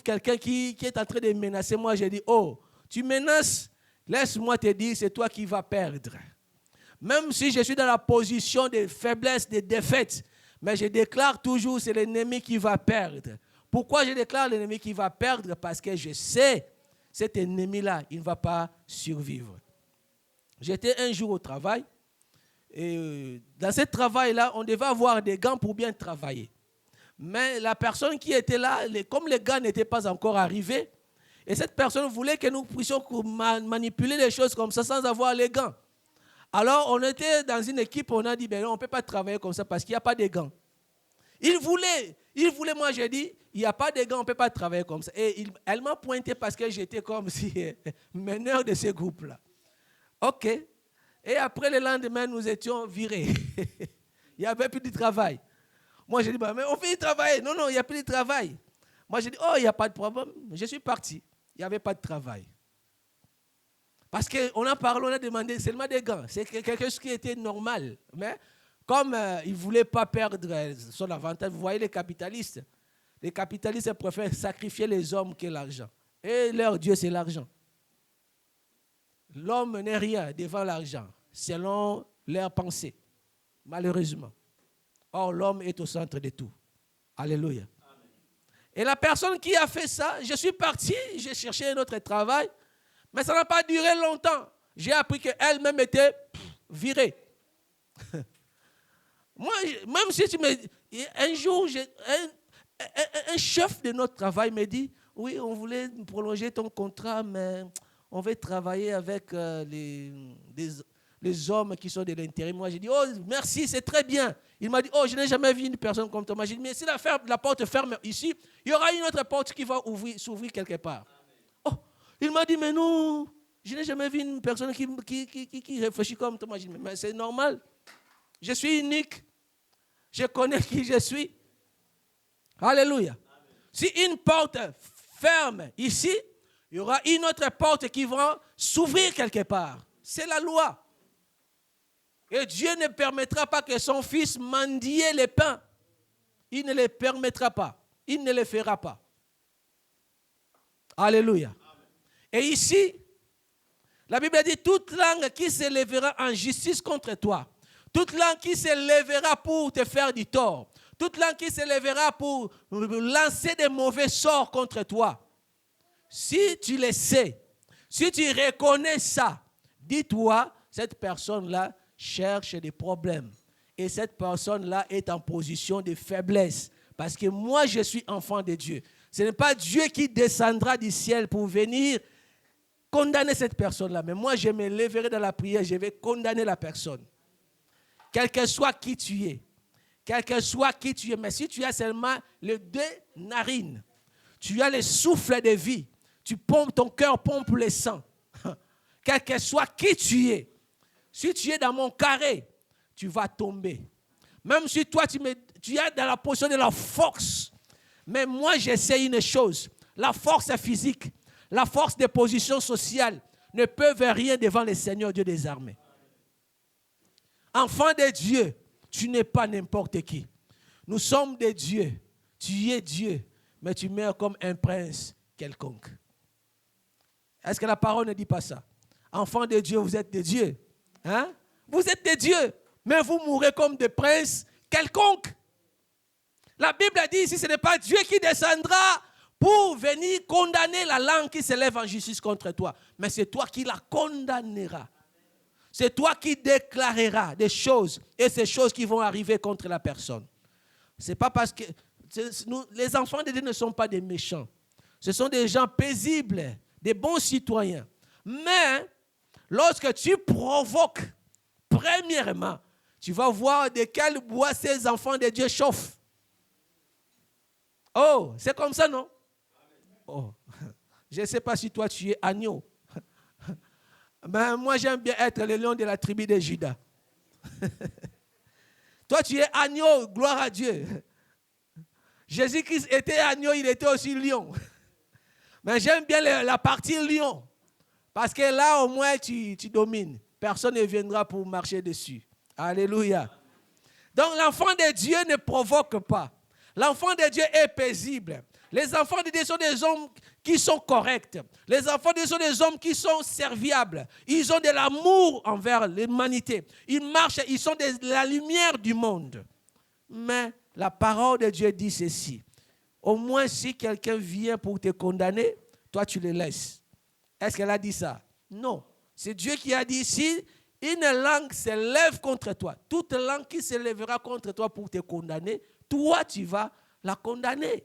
quelqu'un qui est en train de menacer moi, je dis, oh, tu menaces, laisse-moi te dire, c'est toi qui vas perdre. Même si je suis dans la position de faiblesse, de défaite, mais je déclare toujours, c'est l'ennemi qui va perdre. Pourquoi je déclare l'ennemi qui va perdre? Parce que je sais, cet ennemi-là, il ne va pas survivre. J'étais un jour au travail, et dans ce travail-là, on devait avoir des gants pour bien travailler. Mais la personne qui était là, comme les gants n'étaient pas encore arrivés, et cette personne voulait que nous puissions manipuler les choses comme ça sans avoir les gants. Alors, on était dans une équipe, on a dit, ben non, on ne peut pas travailler comme ça parce qu'il n'y a pas de gants. Il voulait, moi j'ai dit, il n'y a pas de gants, on ne peut pas travailler comme ça. Et elle m'a pointé parce que j'étais comme si meneur de ce groupe-là. OK. Et après le lendemain, nous étions virés. Il n'y avait plus de travail. Moi, j'ai dit, bah, mais on fait du travail. Non, il n'y a plus de travail. Moi, j'ai dit, oh, il n'y a pas de problème. Je suis parti. Il n'y avait pas de travail. Parce qu'on a parlé, on a demandé seulement des gants. C'est quelque chose qui était normal. Mais comme ils ne voulaient pas perdre son avantage, vous voyez les capitalistes préfèrent sacrifier les hommes que l'argent. Et leur Dieu, c'est l'argent. L'homme n'est rien devant l'argent, selon leur pensée, malheureusement. Or, l'homme est au centre de tout. Alléluia. Amen. Et la personne qui a fait ça, je suis parti, j'ai cherché un autre travail, mais ça n'a pas duré longtemps. J'ai appris qu'elle-même était virée. Moi, même si tu me... Un jour, un chef de notre travail me dit, oui, on voulait prolonger ton contrat, mais on veut travailler avec les hommes qui sont de l'intérim. Moi, j'ai dit, oh, merci, c'est très bien. Il m'a dit, oh, je n'ai jamais vu une personne comme toi. Moi, j'ai dit, mais si la porte ferme ici, il y aura une autre porte qui va s'ouvrir quelque part. Oh, il m'a dit, mais non, je n'ai jamais vu une personne qui réfléchit comme toi. Moi, j'ai dit, mais c'est normal. Je suis unique. Je connais qui je suis. Alléluia. Amen. Si une porte ferme ici, il y aura une autre porte qui va s'ouvrir quelque part. C'est la loi. Et Dieu ne permettra pas que son fils mendie les pains. Il ne le permettra pas. Il ne le fera pas. Alléluia. Amen. Et ici, la Bible dit, toute langue qui s'élèvera en justice contre toi, toute langue qui s'élèvera pour te faire du tort, toute langue qui s'élèvera pour lancer des mauvais sorts contre toi, si tu le sais, si tu reconnais ça, dis-toi, cette personne-là cherche des problèmes. Et cette personne-là est en position de faiblesse. Parce que moi, je suis enfant de Dieu. Ce n'est pas Dieu qui descendra du ciel pour venir condamner cette personne-là. Mais moi, je me lèverai dans la prière, je vais condamner la personne. Quel que soit qui tu es. Quel que soit qui tu es. Mais si tu as seulement les deux narines, tu as le souffle de vie, tu pompes, ton cœur pompe le sang. Quel que soit qui tu es, si tu es dans mon carré, tu vas tomber. Même si toi, tu es dans la position de la force. Mais moi, je sais une chose. La force physique, la force des positions sociales ne peuvent rien devant le Seigneur Dieu des armées. Enfant de Dieu, tu n'es pas n'importe qui. Nous sommes des dieux. Tu es Dieu, mais tu meurs comme un prince quelconque. Est-ce que la parole ne dit pas ça? Enfant de Dieu, vous êtes des dieux. Hein? Vous êtes des dieux, mais vous mourrez comme des princes quelconques. La Bible dit ici, ce n'est pas Dieu qui descendra pour venir condamner la langue qui s'élève en justice contre toi, mais c'est toi qui la condamneras. C'est toi qui déclareras des choses et ces choses qui vont arriver contre la personne. C'est pas parce que les enfants de Dieu ne sont pas des méchants. Ce sont des gens paisibles, des bons citoyens. Mais lorsque tu provoques, premièrement, tu vas voir de quel bois ces enfants de Dieu chauffent. Oh, c'est comme ça, non? Oh, je ne sais pas si toi tu es agneau. Mais moi, j'aime bien être le lion de la tribu de Juda. Toi, tu es agneau, gloire à Dieu. Jésus-Christ était agneau, il était aussi lion. Mais j'aime bien la partie lion. Parce que là, au moins, tu domines. Personne ne viendra pour marcher dessus. Alléluia. Donc, l'enfant de Dieu ne provoque pas. L'enfant de Dieu est paisible. Les enfants de Dieu sont des hommes qui sont corrects. Les enfants de Dieu sont des hommes qui sont serviables. Ils ont de l'amour envers l'humanité. Ils marchent, ils sont la lumière du monde. Mais la parole de Dieu dit ceci. Au moins, si quelqu'un vient pour te condamner, toi, tu le laisses. Est-ce qu'elle a dit ça? Non. C'est Dieu qui a dit, si une langue se lève contre toi, toute langue qui se lèvera contre toi pour te condamner, toi, tu vas la condamner.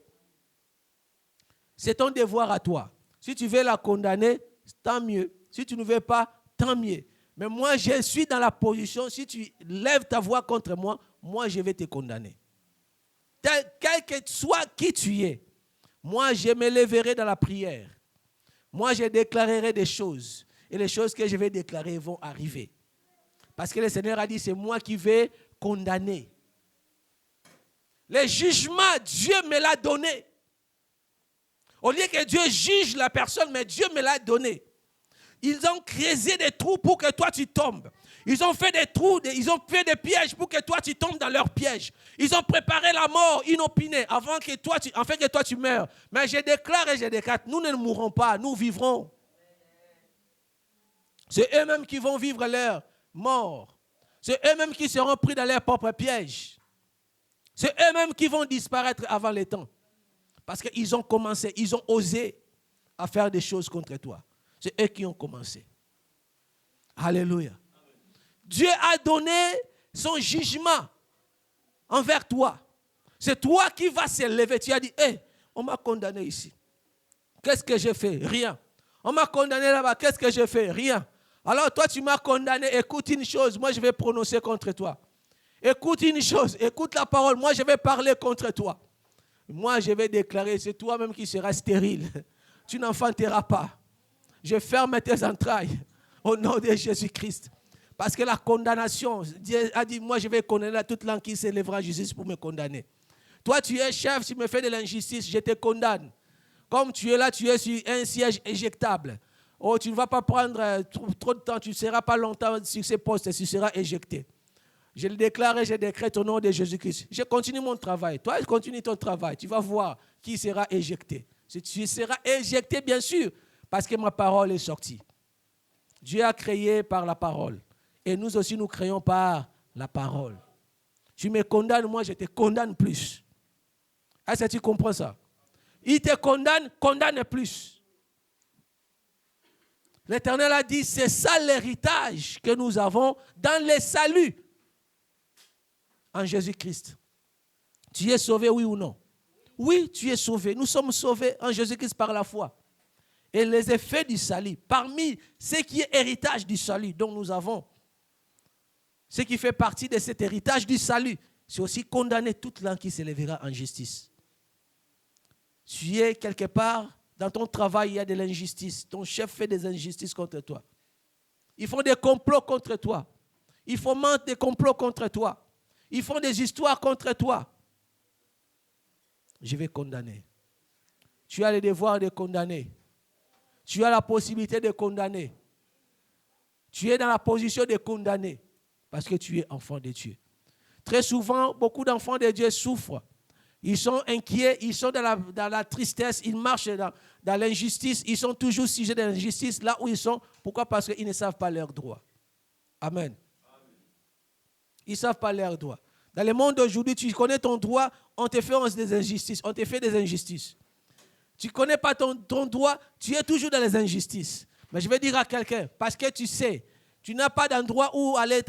C'est ton devoir à toi. Si tu veux la condamner, tant mieux. Si tu ne veux pas, tant mieux. Mais moi, je suis dans la position, si tu lèves ta voix contre moi, moi, je vais te condamner. Quel que soit qui tu es, moi, je me lèverai dans la prière. Moi, je déclarerai des choses. Et les choses que je vais déclarer vont arriver. Parce que le Seigneur a dit, c'est moi qui vais condamner. Le jugement, Dieu me l'a donné. Au lieu que Dieu juge la personne, mais Dieu me l'a donné. Ils ont creusé des trous pour que toi tu tombes. Ils ont fait des trous, ils ont fait des pièges pour que toi tu tombes dans leurs pièges. Ils ont préparé la mort inopinée afin que toi tu meurs. Mais je déclare et je décrète, nous ne mourrons pas, nous vivrons. C'est eux-mêmes qui vont vivre leur mort. C'est eux-mêmes qui seront pris dans leurs propres pièges. C'est eux-mêmes qui vont disparaître avant le temps. Parce qu'ils ont commencé, ils ont osé à faire des choses contre toi. C'est eux qui ont commencé. Alléluia. Dieu a donné son jugement envers toi. C'est toi qui vas se lever. Tu as dit, on m'a condamné ici. Qu'est-ce que j'ai fait? Rien. On m'a condamné là-bas. Qu'est-ce que j'ai fait? Rien. Alors toi, tu m'as condamné. Écoute une chose. Moi, je vais prononcer contre toi. Écoute une chose. Écoute la parole. Moi, je vais parler contre toi. Moi, je vais déclarer, c'est toi-même qui seras stérile. Tu n'enfanteras pas. Je ferme tes entrailles au nom de Jésus-Christ. Parce que la condamnation, Dieu a dit, moi je vais condamner toute langue qui s'élèvera en justice pour me condamner. Toi, tu es chef, tu me fais de l'injustice, je te condamne. Comme tu es là, tu es sur un siège éjectable. Oh, tu ne vas pas prendre trop de temps, tu ne seras pas longtemps sur ce poste, tu seras éjecté. Je le déclare et je décrète au nom de Jésus-Christ. Je continue mon travail. Toi, continue ton travail. Tu vas voir qui sera éjecté. Tu seras éjecté, bien sûr, parce que ma parole est sortie. Dieu a créé par la parole. Et nous aussi, nous créons par la parole. Tu me condamnes, moi, je te condamne plus. Est-ce que tu comprends ça? Il te condamne, condamne plus. L'Éternel a dit, c'est ça l'héritage que nous avons dans le salut en Jésus-Christ. Tu es sauvé, oui ou non? Oui, tu es sauvé. Nous sommes sauvés en Jésus-Christ par la foi. Et les effets du salut, parmi ce qui est héritage du salut dont nous avons, ce qui fait partie de cet héritage du salut, c'est aussi condamner toute langue qui s'élèvera en justice. Tu es quelque part, dans ton travail, il y a de l'injustice. Ton chef fait des injustices contre toi. Ils font des complots contre toi. Ils fomentent des complots contre toi. Ils font des histoires contre toi. Je vais condamner. Tu as le devoir de condamner. Tu as la possibilité de condamner. Tu es dans la position de condamner parce que tu es enfant de Dieu. Très souvent, beaucoup d'enfants de Dieu souffrent. Ils sont inquiets, ils sont dans la tristesse, ils marchent dans l'injustice, ils sont toujours sujets de l'injustice là où ils sont. Pourquoi? Parce qu'ils ne savent pas leurs droits. Amen. Ils ne savent pas leurs droits. Dans le monde d'aujourd'hui, tu connais ton droit, on te fait des injustices. On te fait des injustices. Tu ne connais pas ton droit, tu es toujours dans les injustices. Mais je vais dire à quelqu'un, parce que tu sais, tu n'as pas d'endroit où aller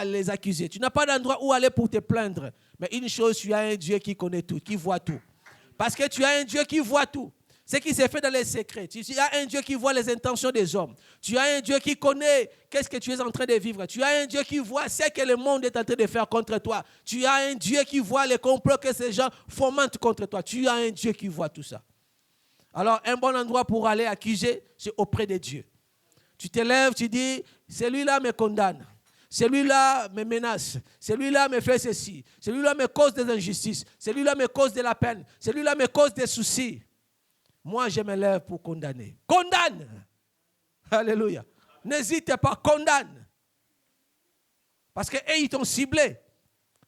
les accuser. Tu n'as pas d'endroit où aller pour te plaindre. Mais une chose, tu as un Dieu qui connaît tout, qui voit tout. Parce que tu as un Dieu qui voit tout. Ce qui s'est fait dans les secrets. Tu as un Dieu qui voit les intentions des hommes. Tu as un Dieu qui connaît qu'est-ce que tu es en train de vivre. Tu as un Dieu qui voit ce que le monde est en train de faire contre toi. Tu as un Dieu qui voit les complots que ces gens fomentent contre toi. Tu as un Dieu qui voit tout ça. Alors, un bon endroit pour aller accuser, c'est auprès de Dieu. Tu te lèves, tu dis, celui-là me condamne. celui-là me menace, celui-là me fait ceci, celui-là me cause des injustices, celui-là me cause de la peine, celui-là me cause des soucis. Moi, je me lève pour condamner. Condamne! Alléluia. N'hésite pas, condamne. Parce qu'eux, ils t'ont ciblé.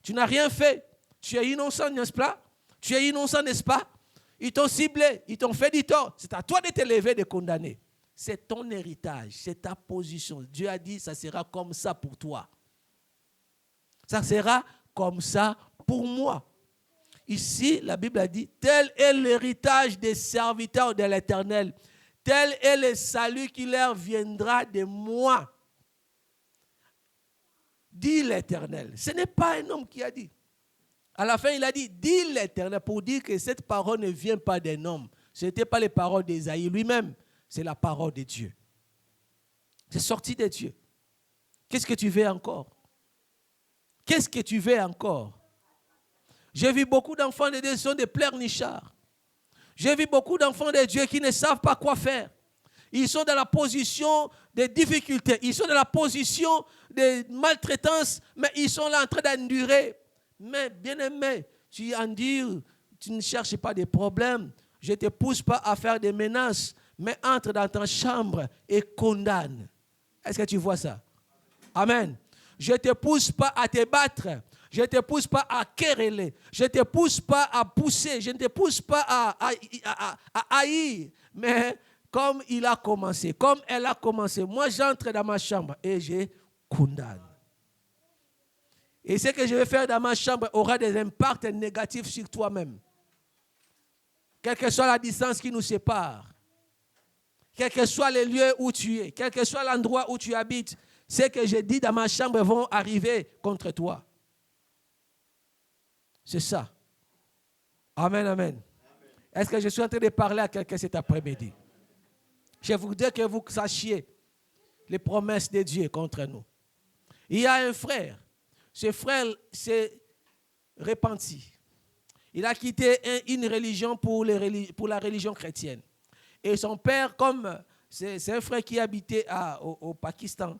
Tu n'as rien fait. Tu es innocent, n'est-ce pas? Tu es innocent, n'est-ce pas? Ils t'ont ciblé, ils t'ont fait du tort. C'est à toi de te lever, de condamner. C'est ton héritage, c'est ta position. Dieu a dit, ça sera comme ça pour toi. Ça sera comme ça pour moi. Ici, la Bible a dit, tel est l'héritage des serviteurs de l'Éternel. Tel est le salut qui leur viendra de moi. Dit l'Éternel. Ce n'est pas un homme qui a dit. À la fin, il a dit, dit l'Éternel, pour dire que cette parole ne vient pas d'un homme. Ce n'était pas les paroles d'Ésaïe lui-même, c'est la parole de Dieu. C'est sorti de Dieu. Qu'est-ce que tu veux encore? Qu'est-ce que tu veux encore? J'ai vu beaucoup d'enfants de Dieu qui sont des pleurnichards. J'ai vu beaucoup d'enfants de Dieu qui ne savent pas quoi faire. Ils sont dans la position de difficulté. Ils sont dans la position de maltraitance, mais ils sont là en train d'endurer. Mais bien-aimé, tu endures, tu ne cherches pas des problèmes. Je ne te pousse pas à faire des menaces, mais entre dans ta chambre et condamne. Est-ce que tu vois ça? Amen. Je ne te pousse pas à te battre. Je ne te pousse pas à quereller. Je ne te pousse pas à pousser. Je ne te pousse pas à haïr. Mais comme il a commencé, comme elle a commencé, moi j'entre dans ma chambre et je condamne. Et ce que je vais faire dans ma chambre aura des impacts négatifs sur toi-même. Quelle que soit la distance qui nous sépare, quel que soit le lieu où tu es, quel que soit l'endroit où tu habites, ce que je dis dans ma chambre vont arriver contre toi. C'est ça. Amen, amen. Est-ce que je suis en train de parler à quelqu'un cet après-midi? Je voudrais que vous sachiez les promesses de Dieu contre nous. Il y a un frère. Ce frère s'est repenti. Il a quitté une religion pour la religion chrétienne. Et son père, comme c'est un frère qui habitait au Pakistan.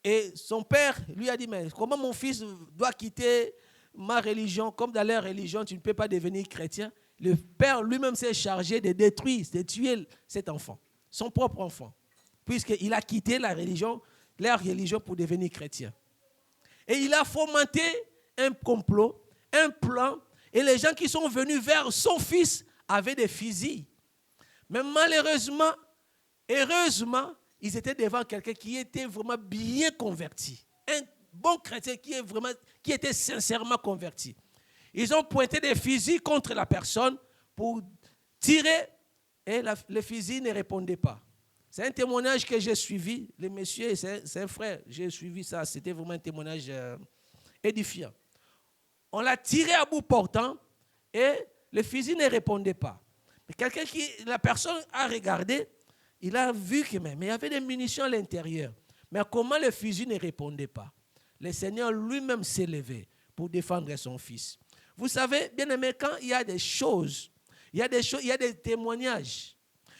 Et son père lui a dit, mais comment mon fils doit quitter ma religion, comme dans leur religion, tu ne peux pas devenir chrétien. Le père lui-même s'est chargé de détruire, de tuer cet enfant, son propre enfant, puisqu'il a quitté leur religion pour devenir chrétien. Et il a fomenté un complot, un plan, et les gens qui sont venus vers son fils avaient des fusils. Mais malheureusement, heureusement, ils étaient devant quelqu'un qui était vraiment bien converti. Un bon chrétien qui était sincèrement converti. Ils ont pointé des fusils contre la personne pour tirer et le fusil ne répondait pas. C'est un témoignage que j'ai suivi. Le monsieur, c'est un frère, j'ai suivi ça. C'était vraiment un témoignage édifiant. On l'a tiré à bout portant et le fusil ne répondait pas. Mais la personne a regardé, il a vu que mais il y avait des munitions à l'intérieur. Mais comment le fusil ne répondait pas? Le Seigneur lui-même s'est levé pour défendre son fils. Vous savez, bien aimé, quand il y a des choses, il y a des témoignages.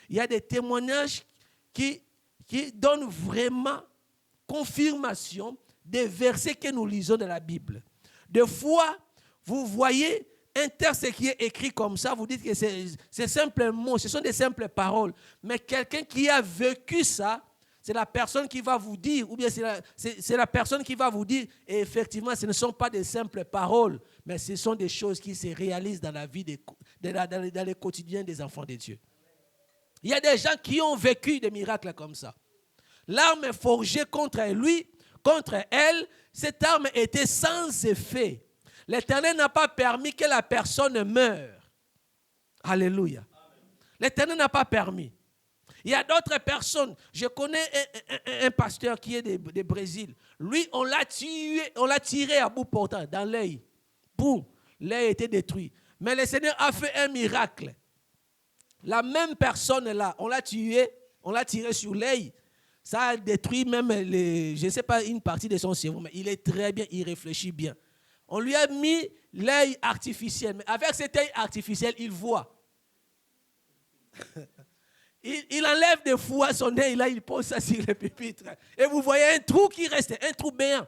Il y a des témoignages qui donnent vraiment confirmation des versets que nous lisons dans la Bible. Des fois, vous voyez un texte qui est écrit comme ça, vous dites que c'est simples mots, ce sont des simples paroles. Mais quelqu'un qui a vécu ça, c'est la personne qui va vous dire, ou bien c'est la personne qui va vous dire, et effectivement, ce ne sont pas des simples paroles, mais ce sont des choses qui se réalisent dans la vie, dans le quotidien des enfants de Dieu. Il y a des gens qui ont vécu des miracles comme ça. L'arme forgée contre lui, contre elle, cette arme était sans effet. L'Éternel n'a pas permis que la personne meure. Alléluia. L'Éternel n'a pas permis. Il y a d'autres personnes. Je connais un pasteur qui est de Brésil. Lui, on l'a tiré à bout portant dans l'œil. Boum, l'œil était détruit. Mais le Seigneur a fait un miracle. La même personne là, on l'a tiré sur l'œil. Ça a détruit même, je ne sais pas, une partie de son cerveau, mais il est très bien, il réfléchit bien. On lui a mis l'œil artificiel, mais avec cet œil artificiel, il voit. il enlève des fois son nez, là, il pose ça sur le pupitre. Et vous voyez un trou qui reste, un trou béant.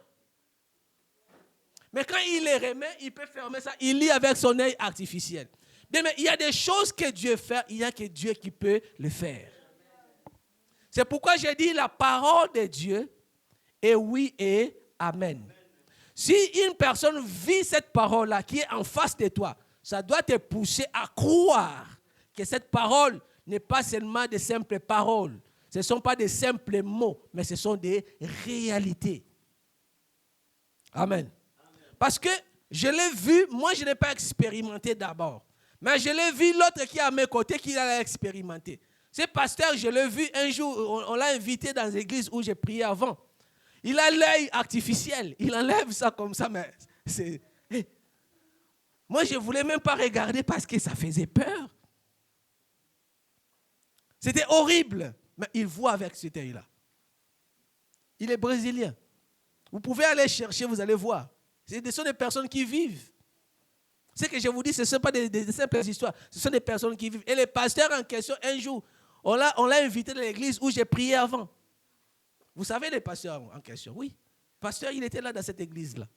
Mais quand il les remet, il peut fermer ça. Il lit avec son œil artificiel. Mais il y a des choses que Dieu fait, il y a que Dieu qui peut le faire. C'est pourquoi j'ai dit la parole de Dieu est oui et amen. Si une personne vit cette parole-là qui est en face de toi, ça doit te pousser à croire que cette parole n'est pas seulement des simples paroles. Ce ne sont pas des simples mots, mais ce sont des réalités. Amen. Parce que je l'ai vu, moi je n'ai pas expérimenté d'abord. Mais je l'ai vu l'autre qui est à mes côtés qui l'a expérimenté. Ce pasteur, je l'ai vu un jour, on l'a invité dans l'église où j'ai prié avant. Il a l'œil artificiel, il enlève ça comme ça, mais c'est... Moi je ne voulais même pas regarder parce que ça faisait peur. C'était horrible, mais il voit avec cet œil-là. Il est brésilien. Vous pouvez aller chercher, vous allez voir. Ce sont des personnes qui vivent. Ce que je vous dis, ce ne sont pas des simples histoires. Ce sont des personnes qui vivent. Et le pasteur en question, un jour, on l'a invité dans l'église où j'ai prié avant. Vous savez le pasteur en question? Oui. Le pasteur, il était là dans cette église-là.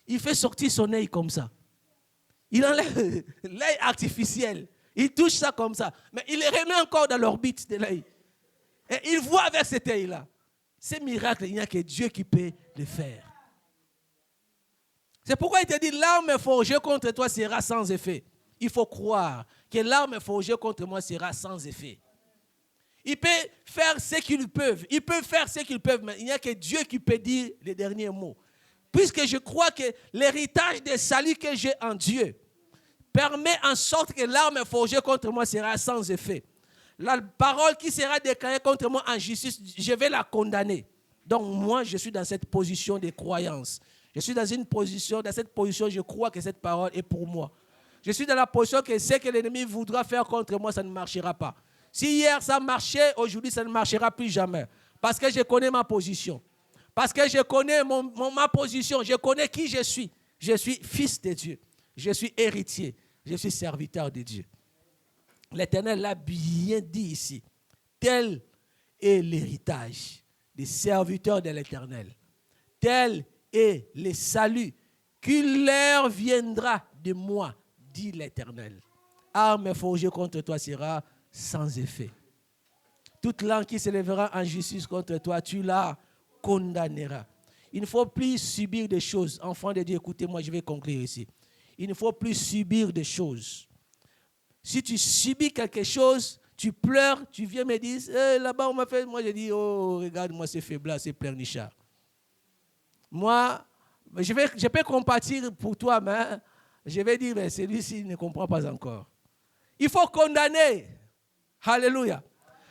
Il fait sortir son œil comme ça. Il enlève l'œil artificiel. Il touche ça comme ça. Mais il les remet encore dans l'orbite de l'œil. Et il voit avec cet œil-là. Ces miracles, il n'y a que Dieu qui peut les faire. C'est pourquoi il te dit, l'arme forgée contre toi sera sans effet. Il faut croire que l'arme forgée contre moi sera sans effet. Ils peuvent faire ce qu'ils peuvent. Ils peuvent faire ce qu'ils peuvent, mais il n'y a que Dieu qui peut dire les derniers mots. Puisque je crois que l'héritage des saluts que j'ai en Dieu permet en sorte que l'arme forgée contre moi sera sans effet. La parole qui sera déclarée contre moi en justice, je vais la condamner. Donc moi, je suis dans cette position de croyance. Je suis dans cette position, je crois que cette parole est pour moi. Je suis dans la position que ce que l'ennemi voudra faire contre moi, ça ne marchera pas. Si hier ça marchait, aujourd'hui ça ne marchera plus jamais. Parce que je connais ma position. Parce que je connais ma position. Je connais qui je suis. Je suis fils de Dieu. Je suis héritier. Je suis serviteur de Dieu. L'Éternel l'a bien dit ici. Tel est l'héritage des serviteurs de l'Éternel. Tel est le salut qui leur viendra de moi, dit l'Éternel. Arme forgée contre toi sera sans effet. Toute langue qui s'élèvera en justice contre toi, tu la condamneras. Il ne faut plus subir des choses. Enfants de Dieu, écoutez-moi, je vais conclure ici. Il ne faut plus subir des choses. Si tu subis quelque chose, tu pleures, tu viens me dire, là-bas on m'a fait, moi je dis, oh regarde-moi ces faiblesses, ces pleurnichards. Moi, je peux compatir pour toi, mais je vais dire, mais celui-ci ne comprend pas encore. Il faut condamner. Alléluia.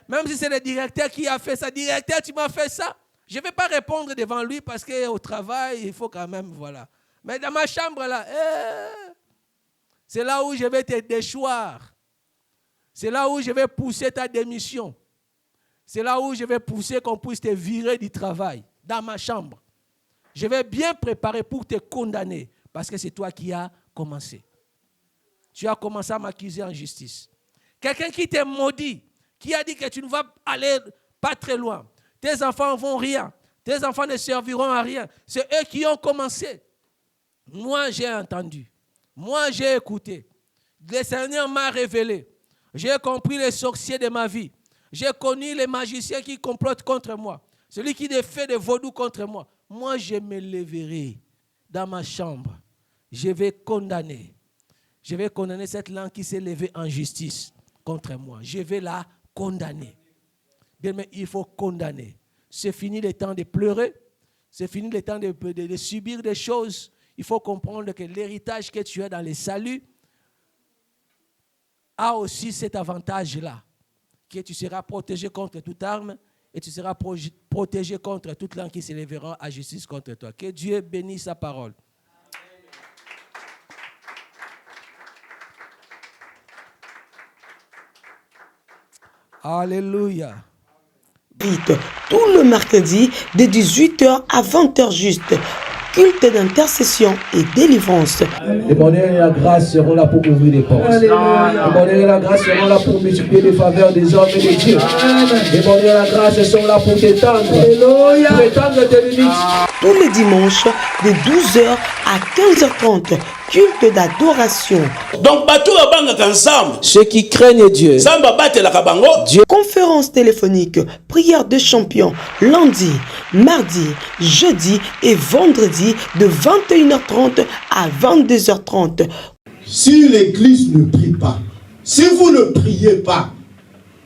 Même si c'est le directeur qui a fait ça, directeur, tu m'as fait ça. Je ne vais pas répondre devant lui parce qu'au travail, il faut quand même, voilà. Mais dans ma chambre, là, c'est là où je vais te déchoir. C'est là où je vais pousser ta démission. C'est là où je vais pousser qu'on puisse te virer du travail, dans ma chambre. Je vais bien préparer pour te condamner parce que c'est toi qui as commencé. Tu as commencé à m'accuser en justice. Quelqu'un qui t'a maudit, qui a dit que tu ne vas aller pas très loin. Tes enfants ne vont rien. Tes enfants ne serviront à rien. C'est eux qui ont commencé. Moi, j'ai entendu. Moi, j'ai écouté. Le Seigneur m'a révélé. J'ai compris les sorciers de ma vie. J'ai connu les magiciens qui complotent contre moi. Celui qui fait des vaudous contre moi. Moi, je me lèverai dans ma chambre. Je vais condamner. Je vais condamner cette langue qui s'est levée en justice contre moi. Je vais la condamner. Bien, mais il faut condamner. C'est fini le temps de pleurer. C'est fini le temps de subir des choses. Il faut comprendre que l'héritage que tu as dans le salut a aussi cet avantage-là, que tu seras protégé contre toute arme et tu seras protégé contre toute langue qui s'élèvera à justice contre toi. Que Dieu bénisse sa parole. Alléluia. Tout le mercredi de 18h à 20h juste. culte d'intercession et délivrance. Les bonheurs et la grâce seront là pour ouvrir les portes. Les bonheurs et la grâce seront là pour multiplier les faveurs des hommes et des dieux. Les bonheurs et la grâce sont là pour t'étendre. Pour étendre tes limites. Tous les dimanches de 12h à 15h30, culte d'adoration. Donc bato babanga ensemble. Ceux qui craignent Dieu. Zamba batelaka bango. Conférence téléphonique, prière de champion, lundi, mardi, jeudi et vendredi de 21h30 à 22h30. Si l'église ne prie pas, si vous ne priez pas,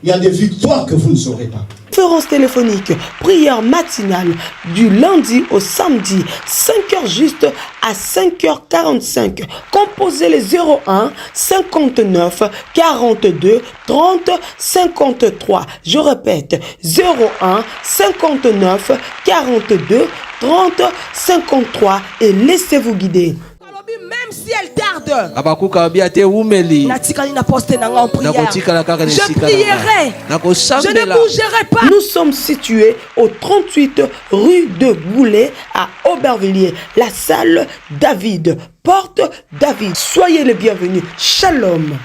il y a des victoires que vous ne saurez pas. Conférence téléphonique, prière matinale du lundi au samedi, 5h juste à 5h45. Composez les 01 59 42 30 53. Je répète, 01 59 42 30 53 et laissez-vous guider. Même si elle tarde, je prierai, je ne bougerai pas. Nous sommes situés au 38 rue de Goulet à Aubervilliers, la salle David, porte David. Soyez les bienvenus. Shalom.